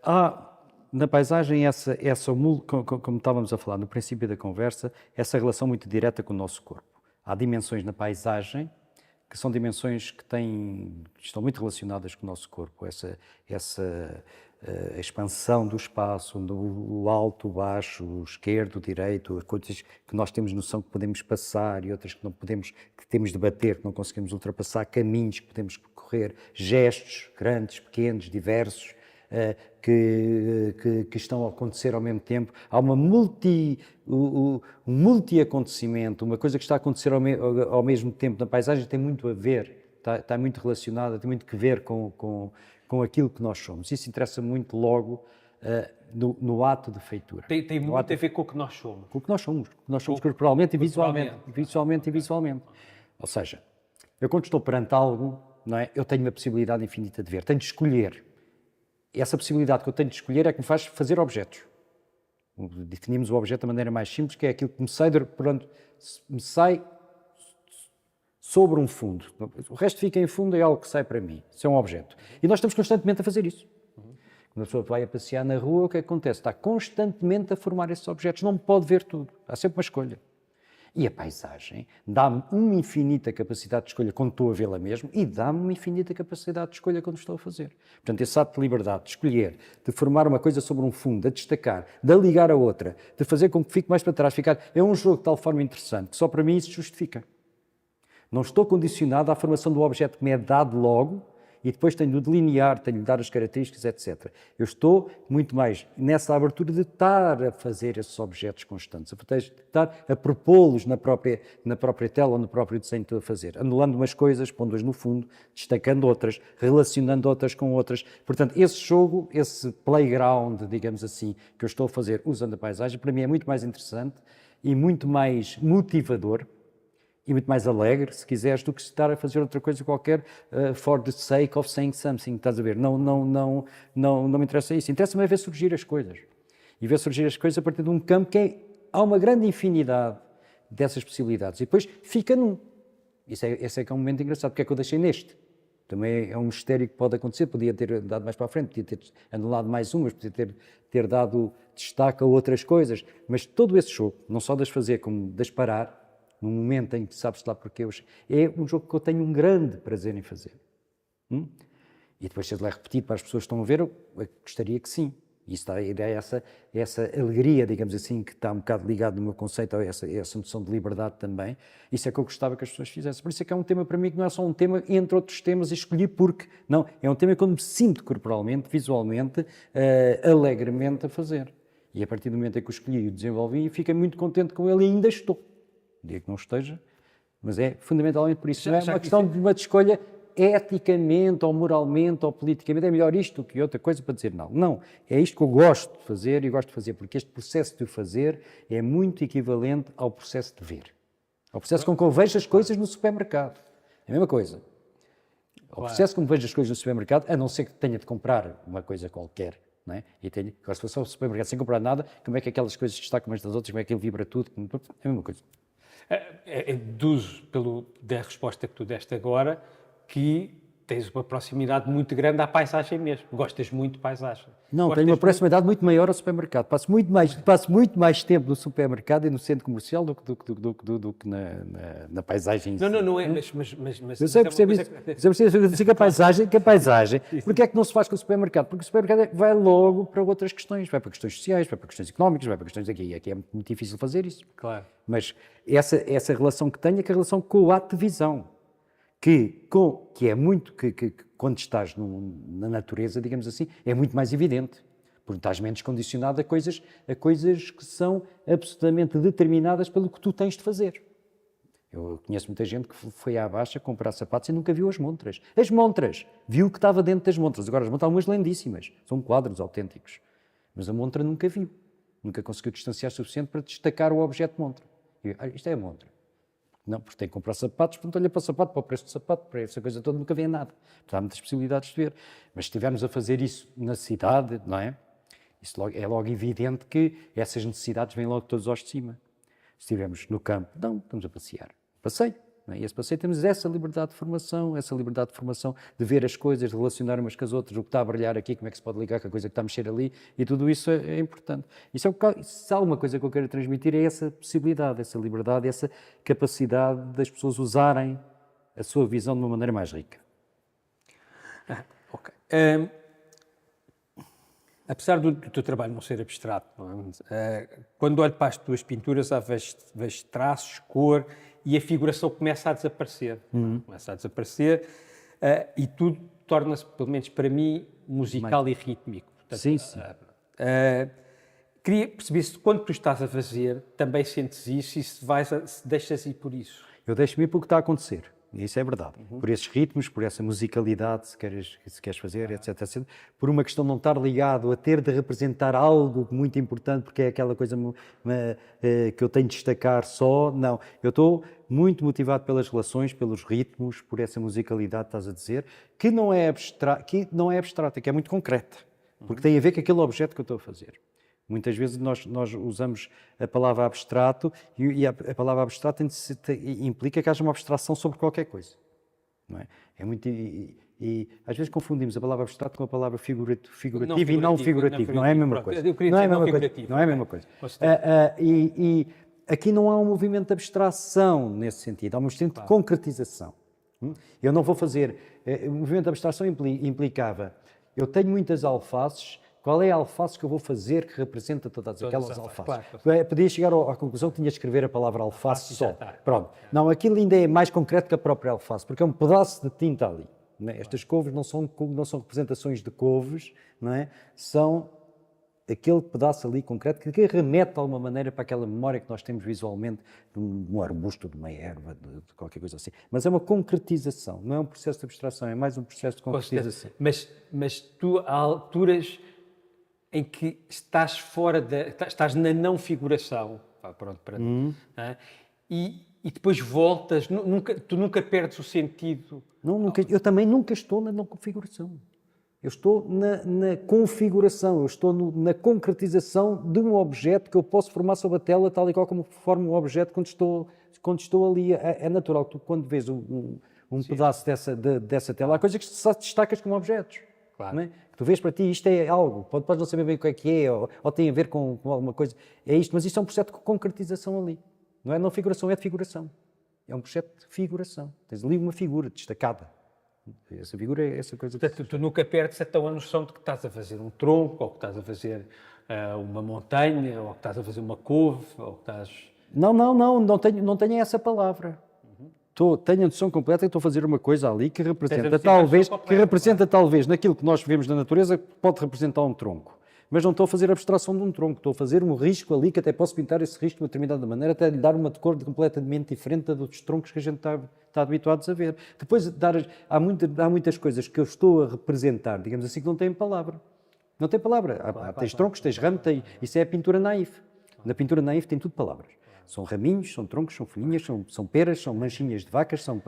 Há na paisagem como estávamos a falar no princípio da conversa, essa relação muito direta com o nosso corpo. Há dimensões na paisagem que são dimensões que estão muito relacionadas com o nosso corpo. A expansão do espaço, o alto, o baixo, o esquerdo, o direito, as coisas que nós temos noção que podemos passar e outras que não podemos, que temos de bater, que não conseguimos ultrapassar, caminhos que podemos percorrer, gestos grandes, pequenos, diversos, que estão a acontecer ao mesmo tempo. Há um multi-acontecimento, uma coisa que está a acontecer ao mesmo tempo na paisagem tem muito a ver, está muito relacionada, tem muito que ver com aquilo que nós somos. Isso interessa muito logo no ato de feitura. Tem muito a ver com o que nós somos. Com o que nós somos. Nós somos corporalmente e visualmente. Ou seja, eu quando estou perante algo, não é, eu tenho uma possibilidade infinita de ver, tenho de escolher. E essa possibilidade que eu tenho de escolher é que me faz fazer objetos. Definimos o objeto da maneira mais simples, que é aquilo que me sai sobre um fundo. O resto fica em fundo, é algo que sai para mim. Isso é um objeto. E nós estamos constantemente a fazer isso. Quando a pessoa vai a passear na rua, o que acontece? Está constantemente a formar esses objetos. Não pode ver tudo. Há sempre uma escolha. E a paisagem dá-me uma infinita capacidade de escolha quando estou a vê-la mesmo e dá-me uma infinita capacidade de escolha quando estou a fazer. Portanto, esse ato de liberdade, de escolher, de formar uma coisa sobre um fundo, de destacar, de ligar a outra, de fazer com que fique mais para trás, é um jogo de tal forma interessante que só para mim isso justifica. Não estou condicionado à formação do objeto que me é dado logo e depois tenho de delinear, tenho de dar as características, etc. Eu estou muito mais nessa abertura de estar a fazer esses objetos constantes, de estar a propô-los na própria tela ou no próprio desenho que estou a fazer, anulando umas coisas, pondo-as no fundo, destacando outras, relacionando outras com outras. Portanto, esse jogo, esse playground, digamos assim, que eu estou a fazer usando a paisagem, para mim é muito mais interessante e muito mais motivador e muito mais alegre, se quiseres, do que estar a fazer outra coisa qualquer for the sake of saying something, estás a ver? Não me interessa isso. Interessa-me é ver surgir as coisas. E ver surgir as coisas a partir de um campo há uma grande infinidade dessas possibilidades. E depois fica num. Esse é que é um momento engraçado. Porque é que eu deixei neste? Também é um mistério que pode acontecer. Podia ter dado mais para a frente, podia ter anulado mais umas, podia ter dado destaque a outras coisas. Mas todo esse jogo, não só das fazer como das parar, num momento em que sabes lá porque é um jogo que eu tenho um grande prazer em fazer. E depois ser lá repetido para as pessoas que estão a ver, eu gostaria que sim. E isso dá essa alegria, digamos assim, que está um bocado ligado no meu conceito a essa noção de liberdade também. Isso é que eu gostava que as pessoas fizessem. Por isso é que é um tema para mim que não é só um tema entre outros temas e escolhi porque. Não, é um tema que eu me sinto corporalmente, visualmente, alegremente a fazer. E a partir do momento em que o escolhi e o desenvolvi, fiquei muito contente com ele e ainda estou. Dia que não esteja, mas é fundamentalmente por isso. Não é uma questão de uma escolha eticamente ou moralmente ou politicamente, é melhor isto do que outra coisa para dizer não. Não, é isto que eu gosto de fazer e gosto de fazer, porque este processo de fazer é muito equivalente ao processo de ver. Ao processo com que eu vejo as coisas no supermercado. É a mesma coisa. Ao processo como vejo as coisas no supermercado, a não ser que tenha de comprar uma coisa qualquer, não é? Agora, se fosse ao supermercado sem comprar nada, como é que aquelas coisas destacam umas das outras, como é que ele vibra tudo, é a mesma coisa. Deduzo da resposta que tu deste agora que tens uma proximidade muito grande à paisagem mesmo. Gostas muito de paisagem. Não, tenho uma proximidade muito maior ao supermercado. Passo muito mais tempo no supermercado e no centro comercial do que na paisagem. Não é, mas eu sei, percebo isso. Eu preciso dizer que a paisagem, porque é que não se faz com o supermercado? Porque o supermercado vai logo para outras questões. Vai para questões sociais, vai para questões económicas, vai para questões aqui. E aqui é muito difícil fazer isso. Claro. Mas essa relação que tenho é que a relação com o ato de visão. Que é muito, que quando estás na natureza, digamos assim, é muito mais evidente, porque estás menos condicionado a coisas que são absolutamente determinadas pelo que tu tens de fazer. Eu conheço muita gente que foi à Baixa comprar sapatos e nunca viu as montras. As montras! Viu o que estava dentro das montras. Agora, as montras, algumas lindíssimas, são quadros autênticos, mas a montra nunca viu. Nunca conseguiu distanciar o suficiente para destacar o objeto montra. Isto é a montra. Não, porque tem que comprar sapatos, portanto olha para o sapato, para o preço do sapato, para essa coisa toda, nunca vê nada. Portanto, há muitas possibilidades de ver. Mas se estivermos a fazer isso na cidade, não é? É logo evidente que essas necessidades vêm logo todos aos de cima. Se estivermos no campo, não, estamos a passear. Passeio. Não é? E esse passeio temos essa liberdade de formação, de ver as coisas, de relacionar umas com as outras, o que está a brilhar aqui, como é que se pode ligar com a coisa que está a mexer ali, e tudo isso é importante. Se há alguma coisa que eu quero transmitir é essa possibilidade, essa liberdade, essa capacidade das pessoas usarem a sua visão de uma maneira mais rica. Ok. Apesar do teu trabalho não ser abstrato, não é? Quando olho para as tuas pinturas, vejo traços, cor, e a figuração começa a desaparecer. Começa a desaparecer e tudo torna-se, pelo menos para mim, musical e rítmico. Portanto, Sim, sim. Queria perceber se quando tu estás a fazer, também sentes isso e se deixas ir por isso. Eu deixo-me ir pelo que está a acontecer. Isso é verdade. Por esses ritmos, por essa musicalidade, se queres fazer, etc, etc. Por uma questão de não estar ligado a ter de representar algo muito importante, porque é aquela coisa que eu tenho de destacar só. Não. Eu estou muito motivado pelas relações, pelos ritmos, por essa musicalidade, estás a dizer, que não é abstrata, que é muito concreta. Porque tem a ver com aquele objeto que eu estou a fazer. Muitas vezes nós usamos a palavra abstrato e a palavra abstrato implica que haja uma abstração sobre qualquer coisa. Não é? E às vezes confundimos a palavra abstrato com a palavra figurativo e não figurativo. Não é a mesma coisa. Não é a mesma coisa. Não é a mesma coisa. E aqui não há um movimento de abstração nesse sentido, há um movimento de concretização. Eu não vou fazer... O movimento de abstração implicava... Eu tenho muitas alfaces... Qual é a alface que eu vou fazer que representa todas aquelas alfaces? Claro. Podia chegar à conclusão que tinha de escrever a palavra alface só. Pronto. Não, aquilo ainda é mais concreto que a própria alface, porque é um pedaço de tinta ali. Não é? Estas couves não são representações de couves, não é? São aquele pedaço ali concreto que remete de alguma maneira para aquela memória que nós temos visualmente de um arbusto, de uma erva, de qualquer coisa assim. Mas é uma concretização, não é um processo de abstração, é mais um processo de concretização. Mas tu, há alturas em que estás estás na não figuração, pronto, para e depois voltas, tu nunca perdes o sentido. Não, eu também nunca estou na não configuração. Eu estou na configuração, eu estou na concretização de um objeto que eu posso formar sobre a tela, tal e qual como formo um objeto quando estou ali. É natural que tu, quando vês um pedaço dessa tela, há coisas que só destacas como objetos. Claro. Não é? Tu vês para ti, isto é algo, podes não saber bem o que é, ou tem a ver com alguma coisa, é isto, mas isto é um processo de concretização ali. Não é não figuração, é de figuração. É um processo de figuração. Tens ali uma figura destacada. Essa figura é essa coisa. Portanto, tu nunca perdes então a noção de que estás a fazer um tronco, ou que estás a fazer uma montanha, ou que estás a fazer uma couve, ou que estás... Não tenho essa palavra. Tenho a noção completa que estou a fazer uma coisa ali que representa talvez naquilo que nós vemos na natureza, pode representar um tronco. Mas não estou a fazer abstração de um tronco, estou a fazer um risco ali que até posso pintar esse risco de uma determinada maneira, até lhe dar uma cor completamente diferente dos troncos que a gente está habituados a ver. Depois, há muitas coisas que eu estou a representar, digamos assim, que não têm palavra. Não tem palavra. Tens troncos, tens ramo, isso é a pintura naif. Na pintura naif tem tudo palavras. São raminhos, são troncos, são folhinhas, são peras, são manchinhas de vacas, são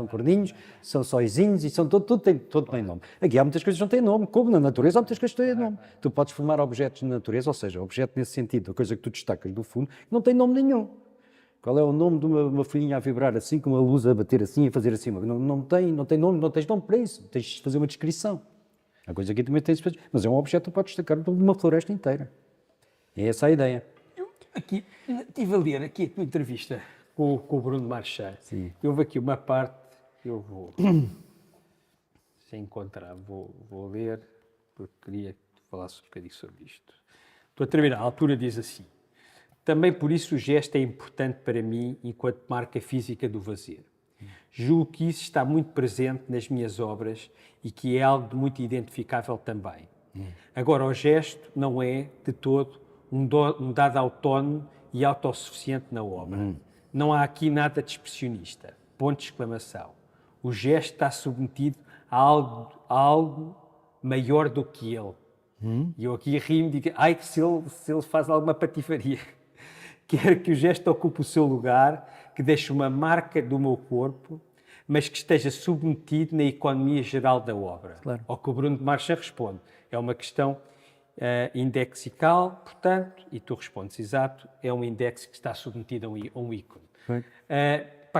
corninhos, são sóizinhos e tudo tem nome. Aqui há muitas coisas que não têm nome, como na natureza há muitas coisas que têm nome. Tu podes formar objetos na natureza, ou seja, objeto nesse sentido, a coisa que tu destacas do fundo, não tem nome nenhum. Qual é o nome de uma folhinha a vibrar assim, com uma luz a bater assim, a fazer assim? Não tem nome, não tens nome para isso, tens de fazer uma descrição. A coisa aqui também tem de fazer, mas é um objeto que tu podes destacar de uma floresta inteira. É essa a ideia. Aqui, estive a ler aqui a tua entrevista com o Bruno Marchand. Sim. Houve aqui uma parte que eu vou, se encontrar, vou ler, porque queria que tu falasses um bocadinho sobre isto. Estou a terminar, a altura diz assim: também por isso o gesto é importante para mim enquanto marca física do fazer. Julgo que isso está muito presente nas minhas obras e que é algo de muito identificável também. Agora, o gesto não é, de todo, um dado autónomo e autossuficiente na obra. Não há aqui nada de expressionista. Ponto de exclamação. O gesto está submetido a algo maior do que ele. E eu aqui rimo e digo, se ele faz alguma patifaria. Quero que o gesto ocupe o seu lugar, que deixe uma marca do meu corpo, mas que esteja submetido na economia geral da obra. Claro. Ao que o Bruno de Marchand responde. É uma questão indexical, portanto, e tu respondes exato, é um index que está submetido a um ícone.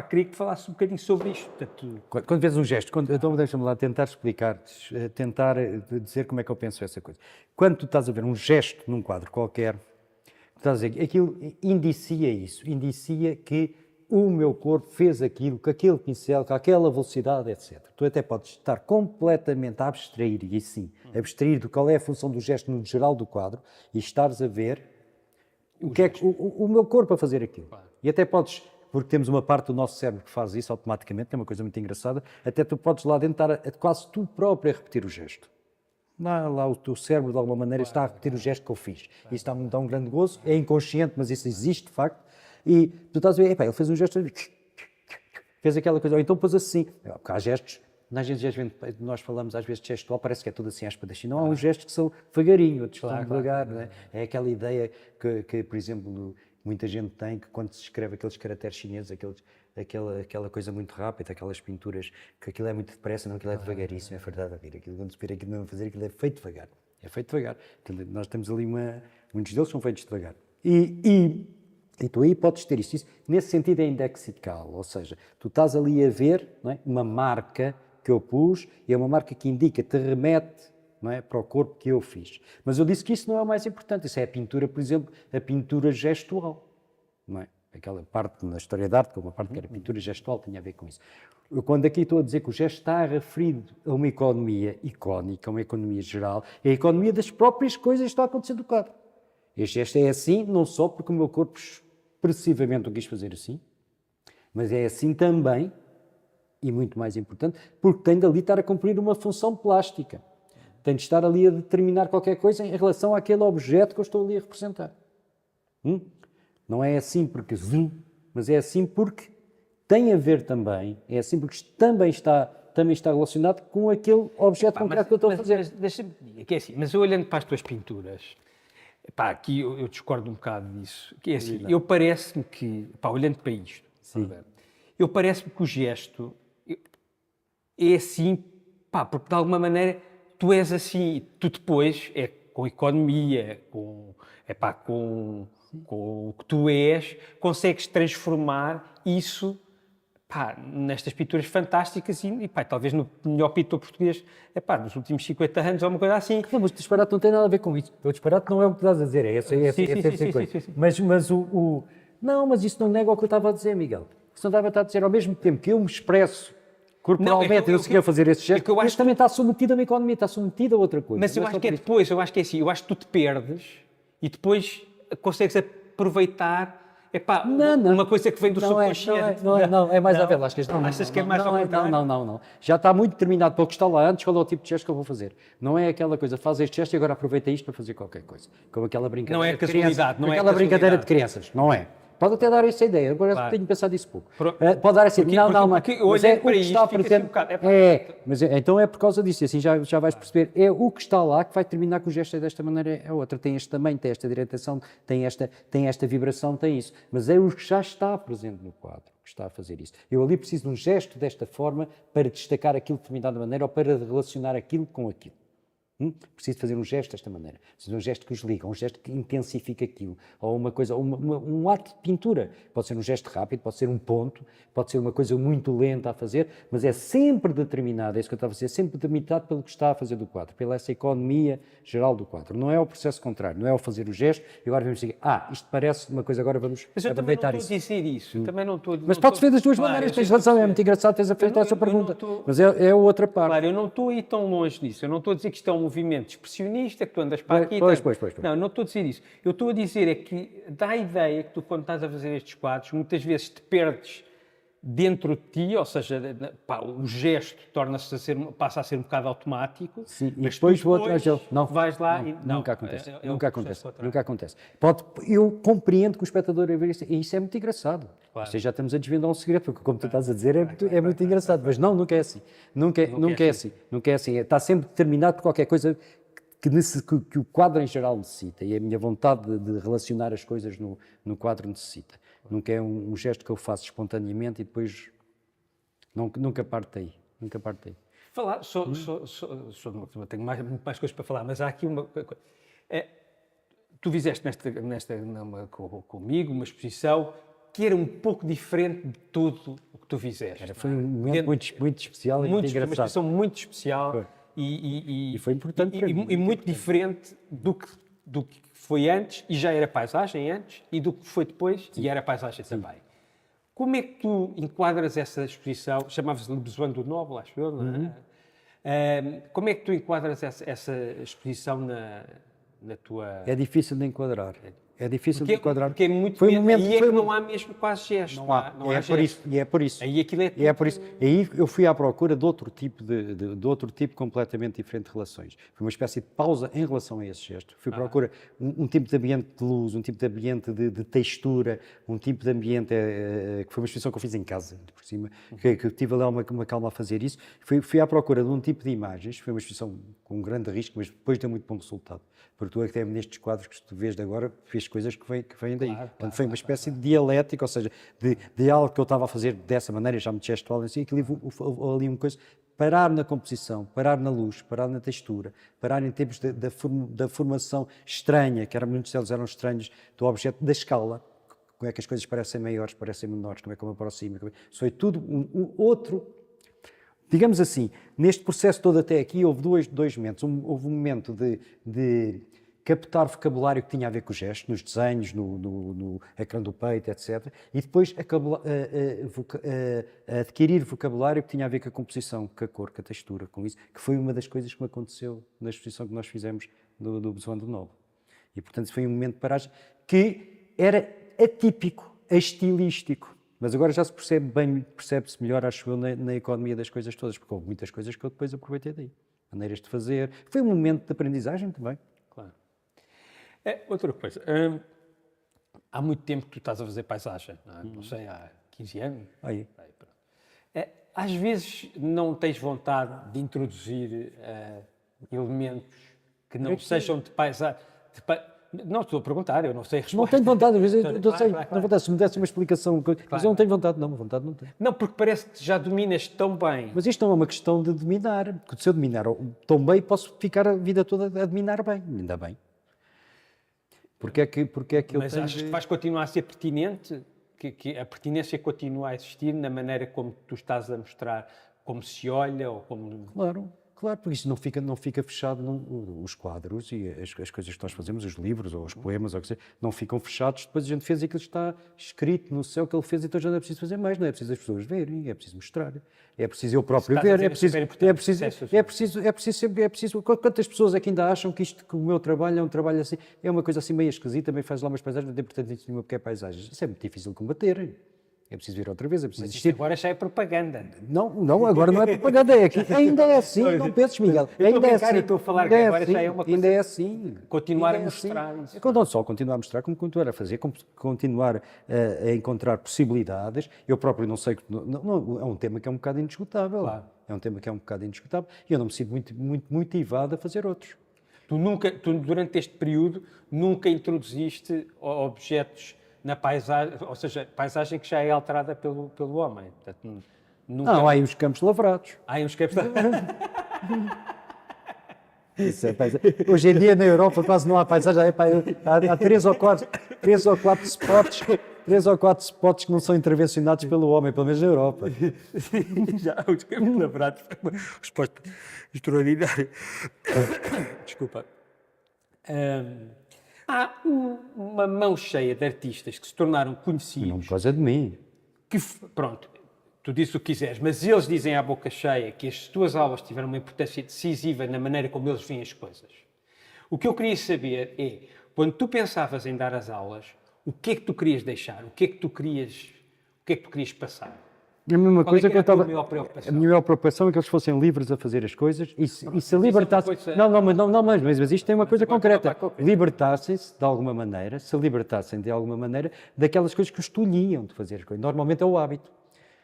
Queria que falasse um bocadinho sobre isto. Portanto, Quando vês um gesto, então deixa-me lá tentar explicar, tentar dizer como é que eu penso essa coisa. Quando tu estás a ver um gesto num quadro qualquer, tu estás a dizer, aquilo indicia isso, indicia que o meu corpo fez aquilo, com aquele pincel, com aquela velocidade, etc. Tu até podes estar completamente a abstrair, e sim, abstrair de qual é a função do gesto no geral do quadro e estares a ver o que é que o meu corpo a fazer aquilo. Claro. E até podes, porque temos uma parte do nosso cérebro que faz isso automaticamente, que é uma coisa muito engraçada, até tu podes lá dentro estar quase tu próprio a repetir o gesto. Lá o teu cérebro, de alguma maneira, está a repetir o gesto que eu fiz. Isso dá um grande gozo, é inconsciente, mas isso existe, de facto. E tu estás a ver, ele fez um gesto, fez aquela coisa, ou então pôs assim. Porque há gestos, nós falamos às vezes de gestual, parece que é tudo assim à espadachim. Não, há uns gestos que são devagarinho, outros que são devagar. Não é? É aquela ideia que, por exemplo, muita gente tem, que quando se escreve aqueles caracteres chineses, aquela coisa muito rápida, aquelas pinturas, que aquilo é muito depressa, não, aquilo é devagaríssimo, é verdade a ver. Aquilo, quando se vira aquilo mesmo a fazer, aquilo é feito devagar. É feito devagar. Nós temos ali muitos deles são feitos devagar. E tu aí podes ter isto. Nesse sentido é indexical, ou seja, tu estás ali a ver, não é, uma marca que eu pus e é uma marca que indica, te remete, não é, para o corpo que eu fiz. Mas eu disse que isso não é o mais importante, isso é a pintura, por exemplo, a pintura gestual, não é? Aquela parte na história da arte, que é uma parte que era pintura gestual, tinha a ver com isso. Quando aqui estou a dizer que o gesto está referido a uma economia icónica, a uma economia geral, é a economia das próprias coisas que estão a acontecer do quadro. Este gesto é assim, não só porque o meu corpo expressivamente o quis fazer assim, mas é assim também, e muito mais importante, porque tem de ali estar a cumprir uma função plástica. Tem de estar ali a determinar qualquer coisa em relação àquele objeto que eu estou ali a representar. Não é assim porque mas é assim porque tem a ver também, é assim porque também está relacionado com aquele objeto concreto que eu estou a fazer. Mas deixa-me dizer, que é assim, mas eu olhando para as tuas pinturas, aqui eu discordo um bocado disso, que é assim, eu parece-me que, olhando para isto, eu parece-me que o gesto é assim, porque de alguma maneira tu és assim, tu depois, com economia, com o que tu és, consegues transformar isso nestas pinturas fantásticas e talvez no melhor pintor português dos últimos 50 anos ou uma coisa assim. Não, mas o disparate não tem nada a ver com isso. O disparate não é o que estás a dizer, é essa coisa. Sim. Mas não, mas isso não nega o que eu estava a dizer, Miguel. Isso não estava a dizer, ao mesmo tempo que eu me expresso corporalmente, não sei o que fazer esse gesto, mas também está submetido a uma economia, está submetido a outra coisa. Mas eu acho que é depois, eu acho que é assim, eu acho que tu te perdes e depois consegues aproveitar uma coisa que vem do subconsciente. Não, é mais a ver, achas que é mais ao contrário? Não. Já está muito determinado para o que está lá antes, qual é o tipo de gesto que eu vou fazer. Não é aquela coisa, faz este gesto e agora aproveita isto para fazer qualquer coisa. Como aquela brincadeira não é de crianças. Não é brincadeira de crianças, não é? Pode até dar essa ideia, agora tenho pensado isso pouco. Pode dar essa ideia, mas é o que está presente. Mas então é por causa disso, assim já vais perceber, é o que está lá que vai determinar que o gesto é desta maneira, é outra. Tem este tamanho, tem esta direção, tem esta vibração, tem isso. Mas é o que já está presente no quadro que está a fazer isso. Eu ali preciso de um gesto desta forma para destacar aquilo de determinada maneira ou para relacionar aquilo com aquilo. Preciso fazer um gesto desta maneira, preciso de um gesto que os liga, um gesto que intensifica aquilo, ou uma coisa, um ato de pintura, pode ser um gesto rápido, pode ser um ponto, pode ser uma coisa muito lenta a fazer, mas é sempre determinado, é isso que eu estava a dizer, sempre determinado pelo que está a fazer do quadro, pela essa economia geral do quadro, não é o processo contrário, não é o fazer o gesto e agora vamos dizer, isto parece uma coisa, agora vamos aproveitar isso. Mas eu também não estou a dizer isso, também não estou... Mas podes ver das duas maneiras, tens razão, é muito engraçado teres feito essa pergunta, mas é a outra parte. Claro, eu não estou aí tão longe disso, eu não estou a dizer que isto é um movimento expressionista, que tu andas para aqui... Pois. Não estou a dizer isso. Eu estou a dizer é que dá a ideia que tu, quando estás a fazer estes quadros, muitas vezes te perdes dentro de ti, ou seja, o gesto passa a ser um bocado automático. Sim, e depois vou atrás dele. Vais lá e... Nunca acontece. Eu compreendo que o espectador a ver isso, e isso é muito engraçado. Claro. Já estamos a desvendar um segredo, porque como tu estás a dizer, é muito engraçado. Mas nunca é assim. Nunca é assim. Está sempre determinado por qualquer coisa que o quadro em geral necessita, e a minha vontade de relacionar as coisas no quadro necessita. Nunca é um gesto que eu faço espontaneamente e depois nunca parte daí. Falar, tenho muito mais coisas para falar, mas há aqui uma coisa. Tu fizeste comigo uma exposição que era um pouco diferente de tudo o que tu fizeste. Foi um momento muito especial e muito Uma engraçado. exposição muito especial Foi. e foi importante para mim, e muito diferente do que foi antes, e já era paisagem antes, e do que foi depois, e era paisagem também. Como é que tu enquadras essa exposição? Chamava-se Besoando do Noble, acho eu, não é? Como é que tu enquadras essa exposição na tua... É difícil de enquadrar. É difícil de enquadrar. Porque é muito foi medo, um momento, e é que não há mesmo quase gesto. Não há. Não há É por gesto. isso. E é por isso. Aí aquilo é E é por isso. Aí eu fui à procura de outro tipo de outro tipo completamente diferente de relações. Foi uma espécie de pausa em relação a esse gesto. Fui à procura um tipo de ambiente de luz, um tipo de ambiente de textura, um tipo de ambiente que foi uma exposição que eu fiz em casa, por cima, que eu tive lá uma calma a fazer isso. Fui à procura de um tipo de imagens. Foi uma exposição com um grande risco, mas depois deu muito bom resultado. Porque tu até nestes quadros que tu vês de agora, fez coisas que vêm daí. Portanto, foi uma espécie de dialética, ou seja, de algo que eu estava a fazer dessa maneira, já muito gestual, assim, que ali uma coisa, parar na composição, parar na luz, parar na textura, parar em termos da formação estranha, que muitos deles eram estranhos, do objeto, da escala. Como é que as coisas parecem maiores, parecem menores, como é que eu me aproximo. Isso foi tudo outro... Digamos assim, neste processo todo até aqui houve dois momentos. Houve um momento de captar vocabulário que tinha a ver com o gesto, nos desenhos, no ecrã do peito, etc. E depois adquirir vocabulário que tinha a ver com a composição, com a cor, com a textura, com isso, que foi uma das coisas que me aconteceu na exposição que nós fizemos do Besoando do Noble. E, portanto, foi um momento de paragem que era atípico, estilístico. Mas agora já se percebe-se melhor, acho eu, na economia das coisas todas, porque houve muitas coisas que eu depois aproveitei daí. Maneiras de fazer. Foi um momento de aprendizagem também. Claro. Outra coisa. Há muito tempo que tu estás a fazer paisagem, não é? Não sei, há 15 anos? Aí. Às vezes não tens vontade de introduzir elementos que não sejam de paisagem. Não, estou a perguntar, eu não sei a resposta. Não tenho vontade, às vezes eu sei, Claro. não vontade, se me desse uma explicação, mas eu não tenho vontade, vontade não tenho. Não, porque parece que já dominas tão bem. Mas isto não é uma questão de dominar, porque se eu dominar tão bem, posso ficar a vida toda a dominar bem, ainda bem. Porque é que eu Mas tenho achas que vais continuar a ser pertinente? Que a pertinência continua a existir na maneira como tu estás a mostrar, como se olha ou como... Claro, porque isso não fica fechado, os quadros e as coisas que nós fazemos, os livros ou os poemas, ou o que seja, não ficam fechados, depois a gente fez aquilo que está escrito no céu que ele fez, então já não é preciso fazer mais, não é preciso as pessoas verem, é preciso mostrar, é preciso eu próprio ver, é preciso, quantas pessoas é que ainda acham que o meu trabalho é um trabalho assim, é uma coisa assim meio esquisita, também faz lá umas paisagens, não tem importância nenhuma porque é paisagens, isso é muito difícil de combater. É preciso vir outra vez, é preciso existir. Agora já é propaganda. Não, agora não é propaganda, é aqui. Ainda é assim, não penses, Miguel. Ainda é assim. Eu estou a falar que agora já é uma coisa... Ainda é assim. Continuar a mostrar isso. É não só continuar a mostrar, como continuar a fazer, como continuar a encontrar possibilidades. Eu próprio não sei... Não, é um tema que é um bocado indiscutível. Claro. É um tema que é um bocado indiscutível. E eu não me sinto muito motivado a fazer outros. Tu, durante este período, nunca introduziste objetos na paisagem, ou seja, paisagem que já é alterada pelo homem. Portanto, nunca... Não, há aí os campos lavrados. Há aí uns campos lavrados. Isso é paisagem. Hoje em dia na Europa quase não há paisagem, há três ou quatro spots que não são intervencionados pelo homem, pelo menos na Europa. Já os campos lavrados, uma resposta extraordinária. Desculpa. Há uma mão cheia de artistas que se tornaram conhecidos. Não por causa de mim. Pronto, tu dizes o que quiseres, mas eles dizem à boca cheia que as tuas aulas tiveram uma importância decisiva na maneira como eles veem as coisas. O que eu queria saber é, quando tu pensavas em dar as aulas, o que é que tu querias deixar? O que é que tu querias passar? A mesma coisa que eu estava. A minha maior preocupação é que eles fossem livres a fazer as coisas e se libertassem. Mas isto tem uma coisa concreta. Libertassem-se de alguma maneira, daquelas coisas que os tolhiam de fazer as coisas. Normalmente é o hábito.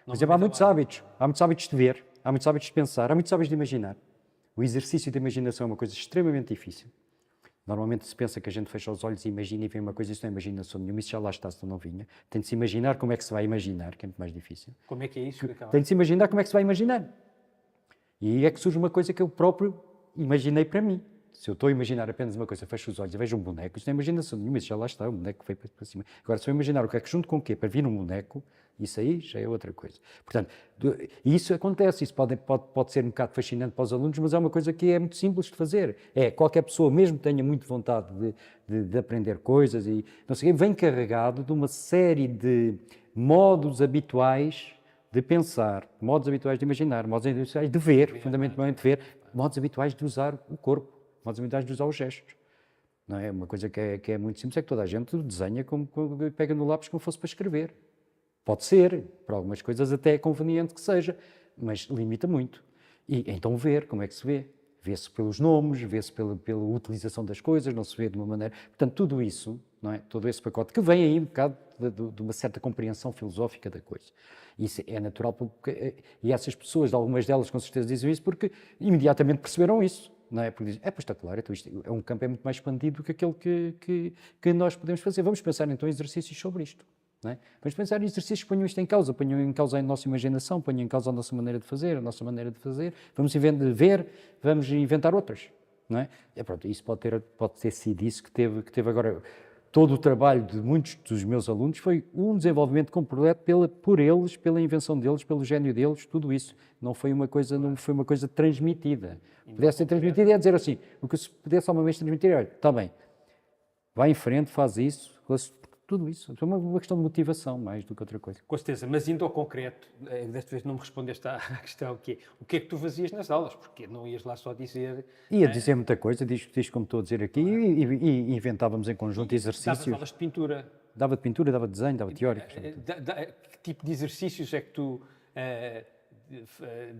Por exemplo, há muitos hábitos. Há muitos hábitos de ver, há muitos hábitos de pensar, há muitos hábitos de imaginar. O exercício de imaginação é uma coisa extremamente difícil. Normalmente se pensa que a gente fecha os olhos e imagina e vê uma coisa, isso não é imaginação nenhuma, isso já lá está, se não vinha. Tem de se imaginar como é que se vai imaginar, que é muito mais difícil. Como é que é isso? Tem de se imaginar como é que se vai imaginar. E aí é que surge uma coisa que eu próprio imaginei para mim. Se eu estou a imaginar apenas uma coisa, fecho os olhos e vejo um boneco, isto não é imaginação nenhuma, isso já lá está, o boneco veio para cima. Agora, se eu imaginar o que é que junto com o quê para vir um boneco, isso aí já é outra coisa. Portanto, isso acontece, isso pode ser um bocado fascinante para os alunos, mas é uma coisa que é muito simples de fazer. É, qualquer pessoa, mesmo que tenha muito vontade de aprender coisas e não sei o quê, vem carregado de uma série de modos habituais de pensar, modos habituais de imaginar, modos habituais de ver, fundamentalmente de ver, modos habituais de usar o corpo, modos habituais de usar os gestos. Não é uma coisa que é muito simples, é que toda a gente desenha como pega no lápis como fosse para escrever. Pode ser, para algumas coisas até é conveniente que seja, mas limita muito. E então ver, como é que se vê? Vê-se pelos nomes, vê-se pela utilização das coisas, não se vê de uma maneira... Portanto, tudo isso, não é? Todo esse pacote, que vem aí um bocado de uma certa compreensão filosófica da coisa. Isso é natural, porque, e essas pessoas, algumas delas com certeza dizem isso, porque imediatamente perceberam isso. Não é? Porque dizem, pois está claro, então isto é um campo muito mais expandido do que aquele que nós podemos fazer. Vamos pensar então em exercícios sobre isto. Não é? Vamos pensar em exercícios que ponham isto em causa, ponham em causa a nossa imaginação, ponham em causa a nossa maneira de fazer, vamos ver, vamos inventar outras. Não é? Pronto, isso pode ter sido isso que teve agora. Todo o trabalho de muitos dos meus alunos foi um desenvolvimento completo por eles, pela invenção deles, pelo gênio deles, tudo isso. Não foi uma coisa transmitida. Pudesse ser transmitida e dizer assim, o que se pudesse alguma vez transmitir, olha, está bem, vai em frente, faz isso, tudo isso. É uma questão de motivação mais do que outra coisa. Com certeza, mas indo ao concreto, desta vez não me respondeste à questão que é, o que é que tu fazias nas aulas? Porque não ias lá só dizer... Ia dizer muita coisa, diz como estou a dizer aqui, e inventávamos em conjunto exercícios. Davas aulas de pintura. Dava de pintura, dava de desenho, dava de teórico. Que tipo de exercícios é que tu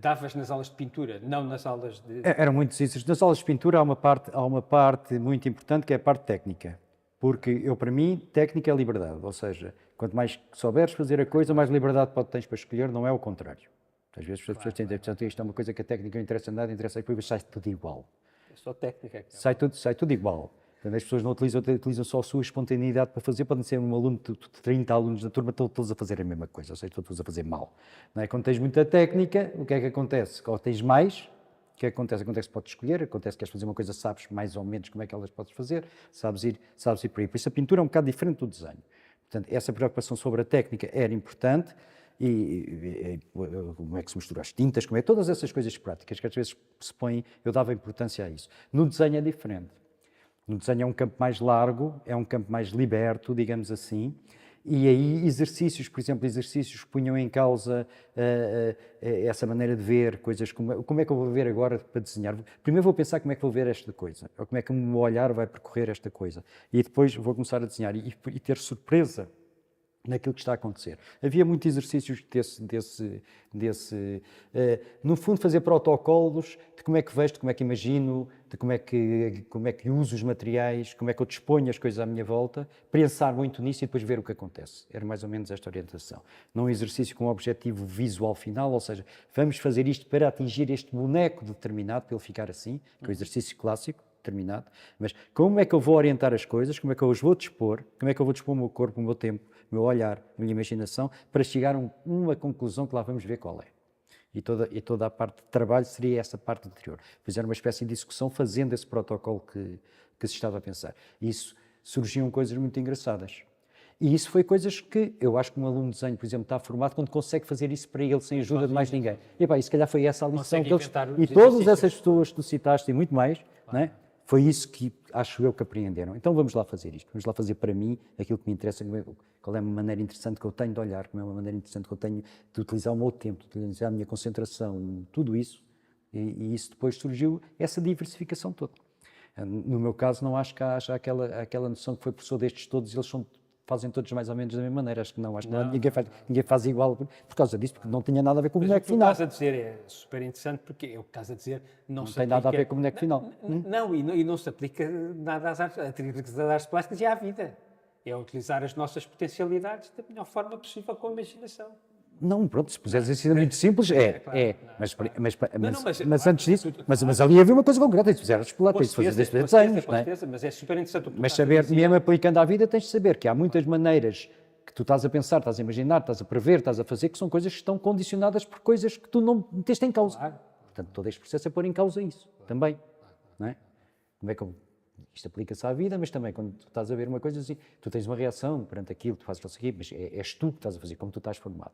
davas nas aulas de pintura, não nas aulas de... Eram muitos exercícios. Nas aulas de pintura há uma parte muito importante que é a parte técnica. Porque para mim, técnica é liberdade, ou seja, quanto mais souberes fazer a coisa, mais liberdade tens para escolher, não é o contrário. Às vezes as pessoas têm a impressão que isto é uma coisa que a técnica não interessa nada, interessa depois sai tudo igual. É só técnica. Sai tudo igual. Então, as pessoas não utilizam só a sua espontaneidade para fazer, podem ser um aluno de 30 alunos da turma, estão todos a fazer a mesma coisa, ou seja, estão todos a fazer mal. Não é? Quando tens muita técnica, o que é que acontece? Quando tens mais... O que acontece? Acontece que podes escolher, acontece que queres fazer uma coisa, sabes mais ou menos como é que elas podes fazer, sabes ir por aí. Por isso a pintura é um bocado diferente do desenho. Portanto, essa preocupação sobre a técnica era importante e como é que se mistura as tintas, todas essas coisas práticas que às vezes se põem, eu dava importância a isso. No desenho é diferente. No desenho é um campo mais largo, é um campo mais liberto, digamos assim, e aí exercícios, por exemplo, exercícios que punham em causa essa maneira de ver, coisas como é que eu vou ver agora para desenhar. Primeiro vou pensar como é que vou ver esta coisa, ou como é que o meu olhar vai percorrer esta coisa, e depois vou começar a desenhar e ter surpresa naquilo que está a acontecer. Havia muitos exercícios no fundo, fazer protocolos de como é que vejo, de como é que imagino, de como é que uso os materiais, como é que eu disponho as coisas à minha volta, pensar muito nisso e depois ver o que acontece. Era mais ou menos esta orientação. Não um exercício com um objetivo visual final, ou seja, vamos fazer isto para atingir este boneco determinado, para ele ficar assim, que é o exercício clássico, determinado, mas como é que eu vou orientar as coisas, como é que eu os vou dispor, como é que eu vou dispor o meu corpo, o meu tempo, o meu olhar, a minha imaginação, para chegar a uma conclusão que lá vamos ver qual é. E toda a parte de trabalho seria essa parte anterior. Pois era uma espécie de discussão fazendo esse protocolo que se estava a pensar. E isso surgiam coisas muito engraçadas. E isso foi coisas que eu acho que um aluno de desenho, por exemplo, está formado quando consegue fazer isso para ele sem ajuda de mais ninguém. E se calhar foi essa a lição que eles... E todas essas pessoas que tu citaste e muito mais, não é? Foi isso que acho eu que apreenderam. Então vamos lá fazer isto, vamos lá fazer para mim aquilo que me interessa, qual é uma maneira interessante que eu tenho de olhar, qual é uma maneira interessante que eu tenho de utilizar o meu tempo, de utilizar a minha concentração, tudo isso. E isso depois surgiu essa diversificação toda. No meu caso, não acho que haja aquela noção que foi professor destes todos, eles fazem todos mais ou menos da mesma maneira, acho que não, ninguém faz igual por causa disso, porque não tinha nada a ver com o boneco final. O que estás a dizer é super interessante, porque é o que estás a dizer não se tem nada a ver com o boneco final. Não, e não se aplica nada às artes plásticas e à vida. É utilizar as nossas potencialidades da melhor forma possível com a imaginação. Não, pronto, se puseres assim muito simples, mas antes disso, mas ali havia uma coisa concreta, se fizeres chocolate, tens de fazer desenhos, não é? Mas é super interessante o que tu mas estás saber, a dizer. mesmo aplicando à vida, tens de saber que há muitas maneiras que tu estás a pensar, estás a imaginar, estás a prever, estás a fazer, que são coisas que estão condicionadas por coisas que tu não meteste em causa. Claro. Portanto, todo este processo é pôr em causa isso, também, não é? Como é que isto aplica-se à vida, mas também quando tu estás a ver uma coisa assim, tu tens uma reação perante aquilo, tu fazes não sei o quê, mas és tu que estás a fazer, como tu estás formado.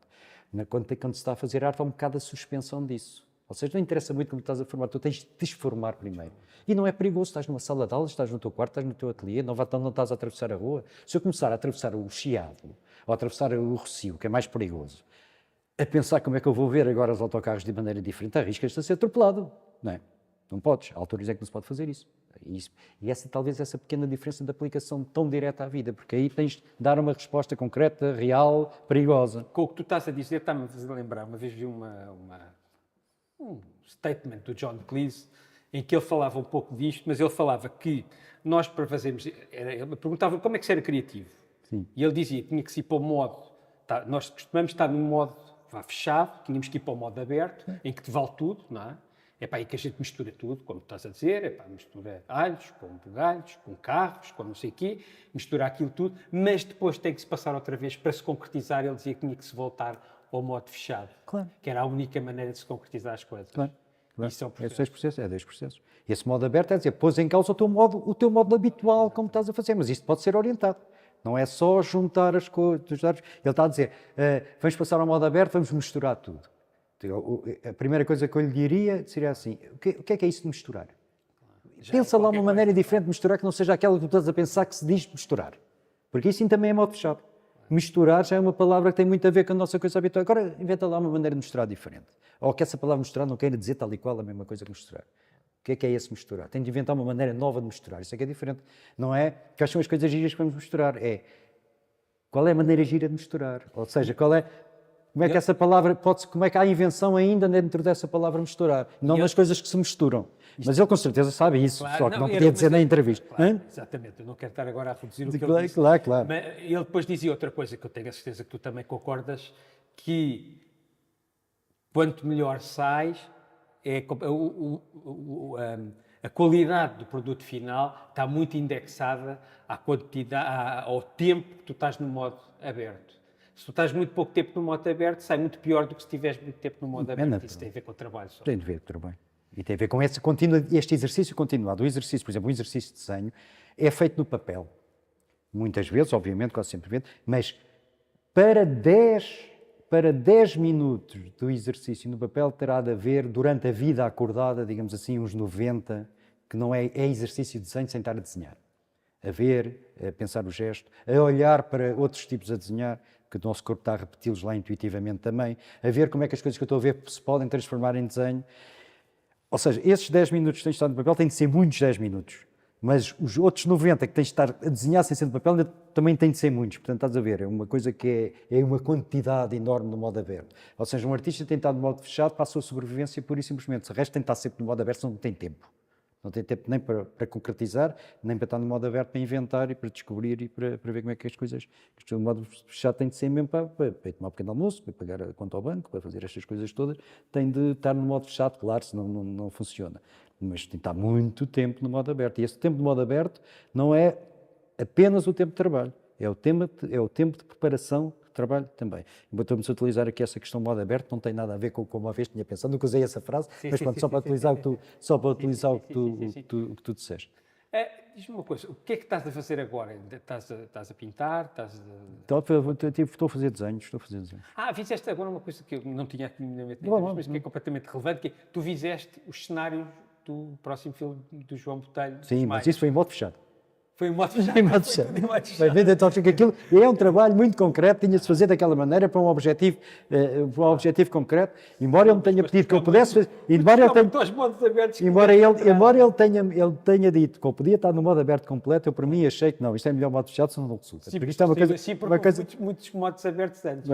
Quando se está a fazer arte, há um bocado a suspensão disso. Ou seja, não interessa muito como tu estás a formar, tu tens de te formar primeiro. E não é perigoso, estás numa sala de aulas, estás no teu quarto, estás no teu ateliê, não estás a atravessar a rua. Se eu começar a atravessar o Chiado, ou a atravessar o Rossio, que é mais perigoso, a pensar como é que eu vou ver agora os autocarros de maneira diferente, arriscas-te a ser atropelado, não é? Não podes, há alturas é que não se pode fazer isso. E talvez essa pequena diferença de aplicação tão direta à vida, porque aí tens de dar uma resposta concreta, real, perigosa. Com o que tu estás a dizer, está-me a fazer lembrar. Uma vez vi um statement do John Cleese em que ele falava um pouco disto, mas ele falava que nós para fazermos... Ele perguntava como é que se era criativo. Sim. E ele dizia que tinha que se ir para o modo... nós costumamos estar num modo fechado, tínhamos que ir para o modo aberto, em que te vale tudo, não é? É para aí que a gente mistura tudo, como estás a dizer, é para mistura alhos, com bugalhos, com carros, com não sei o quê, mistura aquilo tudo, mas depois tem que se passar outra vez para se concretizar. Ele dizia que tinha que se voltar ao modo fechado, Claro. que era a única maneira de se concretizar as coisas. Claro. Isso é um processo. É 6%, é 2%. Esse modo aberto é dizer, pôs em causa o teu modo habitual, como estás a fazer, mas isto pode ser orientado. Não é só juntar as coisas. Ele está a dizer, vamos passar ao modo aberto, vamos misturar tudo. A primeira coisa que eu lhe diria seria assim, o que é isso de misturar? Pensa lá uma maneira diferente de misturar que não seja aquela que tu estás a pensar que se diz misturar. Porque isso sim também é modo fechado. Misturar já é uma palavra que tem muito a ver com a nossa coisa habitual. Agora inventa lá uma maneira de misturar diferente. Ou que essa palavra misturar não queira dizer tal e qual a mesma coisa que misturar. O que é esse misturar? Tem de inventar uma maneira nova de misturar. Isso é que é diferente. Não é quais são as coisas giras que vamos misturar. É qual é a maneira gira de misturar. Ou seja, como é que essa palavra como é que há invenção ainda dentro dessa palavra misturar. Não nas coisas que se misturam. Mas ele com certeza sabe isso, Claro, só que não podia dizer na entrevista. Claro, exatamente, eu não quero estar agora a reduzir o que ele disse. Claro. Mas ele depois dizia outra coisa que eu tenho a certeza que tu também concordas, que quanto melhor sais, a qualidade do produto final está muito indexada à quantidade, ao tempo que tu estás no modo aberto. Se tu estás muito pouco tempo no modo aberto, sai muito pior do que se estiveres muito tempo no modo aberto. Isso tem a ver com o trabalho só. Tem a ver com o trabalho. E tem a ver com este exercício continuado. O exercício, por exemplo, o exercício de desenho é feito no papel. Muitas vezes, obviamente, quase sempre, mas para 10 minutos do exercício no papel terá de haver, durante a vida acordada, digamos assim, uns 90, que não é exercício de desenho sem estar a desenhar. A ver, a pensar o gesto, a olhar para outros tipos a desenhar, que o nosso corpo está a repeti-los lá intuitivamente também, a ver como é que as coisas que eu estou a ver se podem transformar em desenho. Ou seja, esses 10 minutos que tens de estar no papel têm de ser muitos 10 minutos. Mas os outros 90 que tens de estar a desenhar sem ser no papel também têm de ser muitos. Portanto, estás a ver, é uma coisa que é uma quantidade enorme no modo aberto. Ou seja, um artista tem estado no modo fechado para a sua sobrevivência pura e simplesmente. O resto tem de estar sempre no modo aberto, senão não tem tempo. Não tem tempo nem para concretizar, nem para estar no modo aberto, para inventar e para descobrir e para ver como é que as coisas... O modo fechado tem de ser mesmo para tomar um pequeno almoço, para pagar a conta ao banco, para fazer estas coisas todas. Tem de estar no modo fechado, claro, senão não funciona. Mas tem de estar muito tempo no modo aberto. E esse tempo de modo aberto não é apenas o tempo de trabalho, é o tempo de preparação de trabalho também. Estou-me a utilizar aqui essa questão de modo aberto, não tem nada a ver com como uma vez tinha pensado, nunca usei essa frase, mas pronto, só para utilizar o que tu disseste. Diz-me uma coisa, o que é que estás a fazer agora? Estás a pintar? Estou a fazer desenhos, Fizeste agora uma coisa que eu não tinha aqui na mente, mas que é completamente relevante, que é, tu fizeste os cenários do próximo filme do João Botelho. Sim, mas isso foi em modo fechado. Foi em modo fechado. Então, aquilo é um trabalho muito concreto, tinha de se fazer daquela maneira para um objetivo concreto, embora ele me tenha pedido que eu pudesse fazer, embora ele tenha dito que eu podia estar no modo aberto completo, eu para mim achei que não, isto é melhor modo fechado, senão não resulta. Porque isto é uma coisa... muitos modos abertos antes.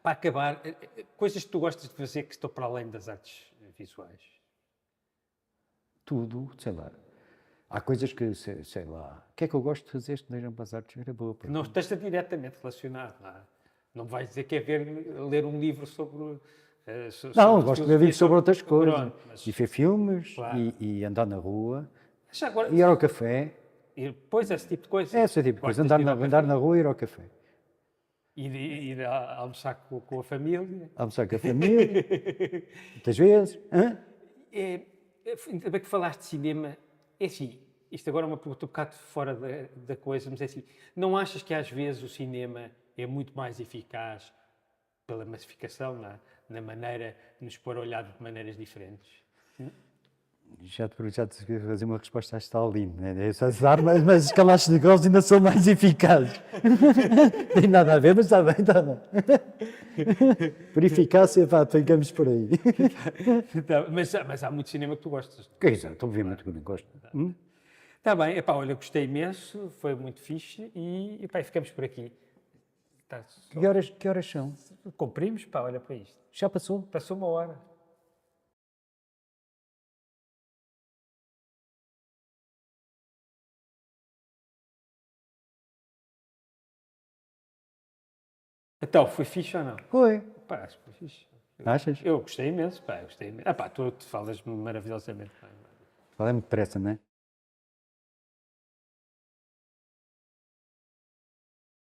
Para acabar, coisas que tu gostas de fazer que estão para além das artes visuais? Tudo, sei lá. Há coisas que, sei lá, o que é que eu gosto de fazer este Nejam para as artes? Era boa. Não esteja diretamente relacionado, não é? Não vais dizer que é ler um livro sobre... Não, gosto de ver livros sobre outras coisas. Pronto, e ver filmes, claro. e andar na rua, agora, ir ao café. Pois, esse tipo de coisa. Esse tipo de coisa, andar na rua e ir ao café. Ir almoçar com a família. Almoçar com a família, muitas vezes. ainda bem que falaste de cinema. É assim, isto agora é uma pergunta um bocado fora da coisa, mas é assim, não achas que às vezes o cinema é muito mais eficaz pela massificação, na maneira de nos pôr a olhar de maneiras diferentes? Já te queria fazer uma resposta a Stalin, né? Essas armas, mas os Kalashnikovs ainda são mais eficazes. Tem nada a ver, mas está bem, está bem. Por eficácia, pá, ficamos por aí. Mas há muito cinema que tu gostas. Exato, obviamente que eu não gosto. Está bem, epá, olha, gostei imenso, foi muito fixe e epá, ficamos por aqui. Tá, Que horas são? cumprimos, pá, olha para isto. Já passou? Passou uma hora. Então, foi fixe ou não? Foi. Pá, acho que foi fixe. Achas? Eu gostei imenso, pá, gostei imenso. Ah pá, tu falas maravilhosamente. Pá. Fala muito depressa, não é?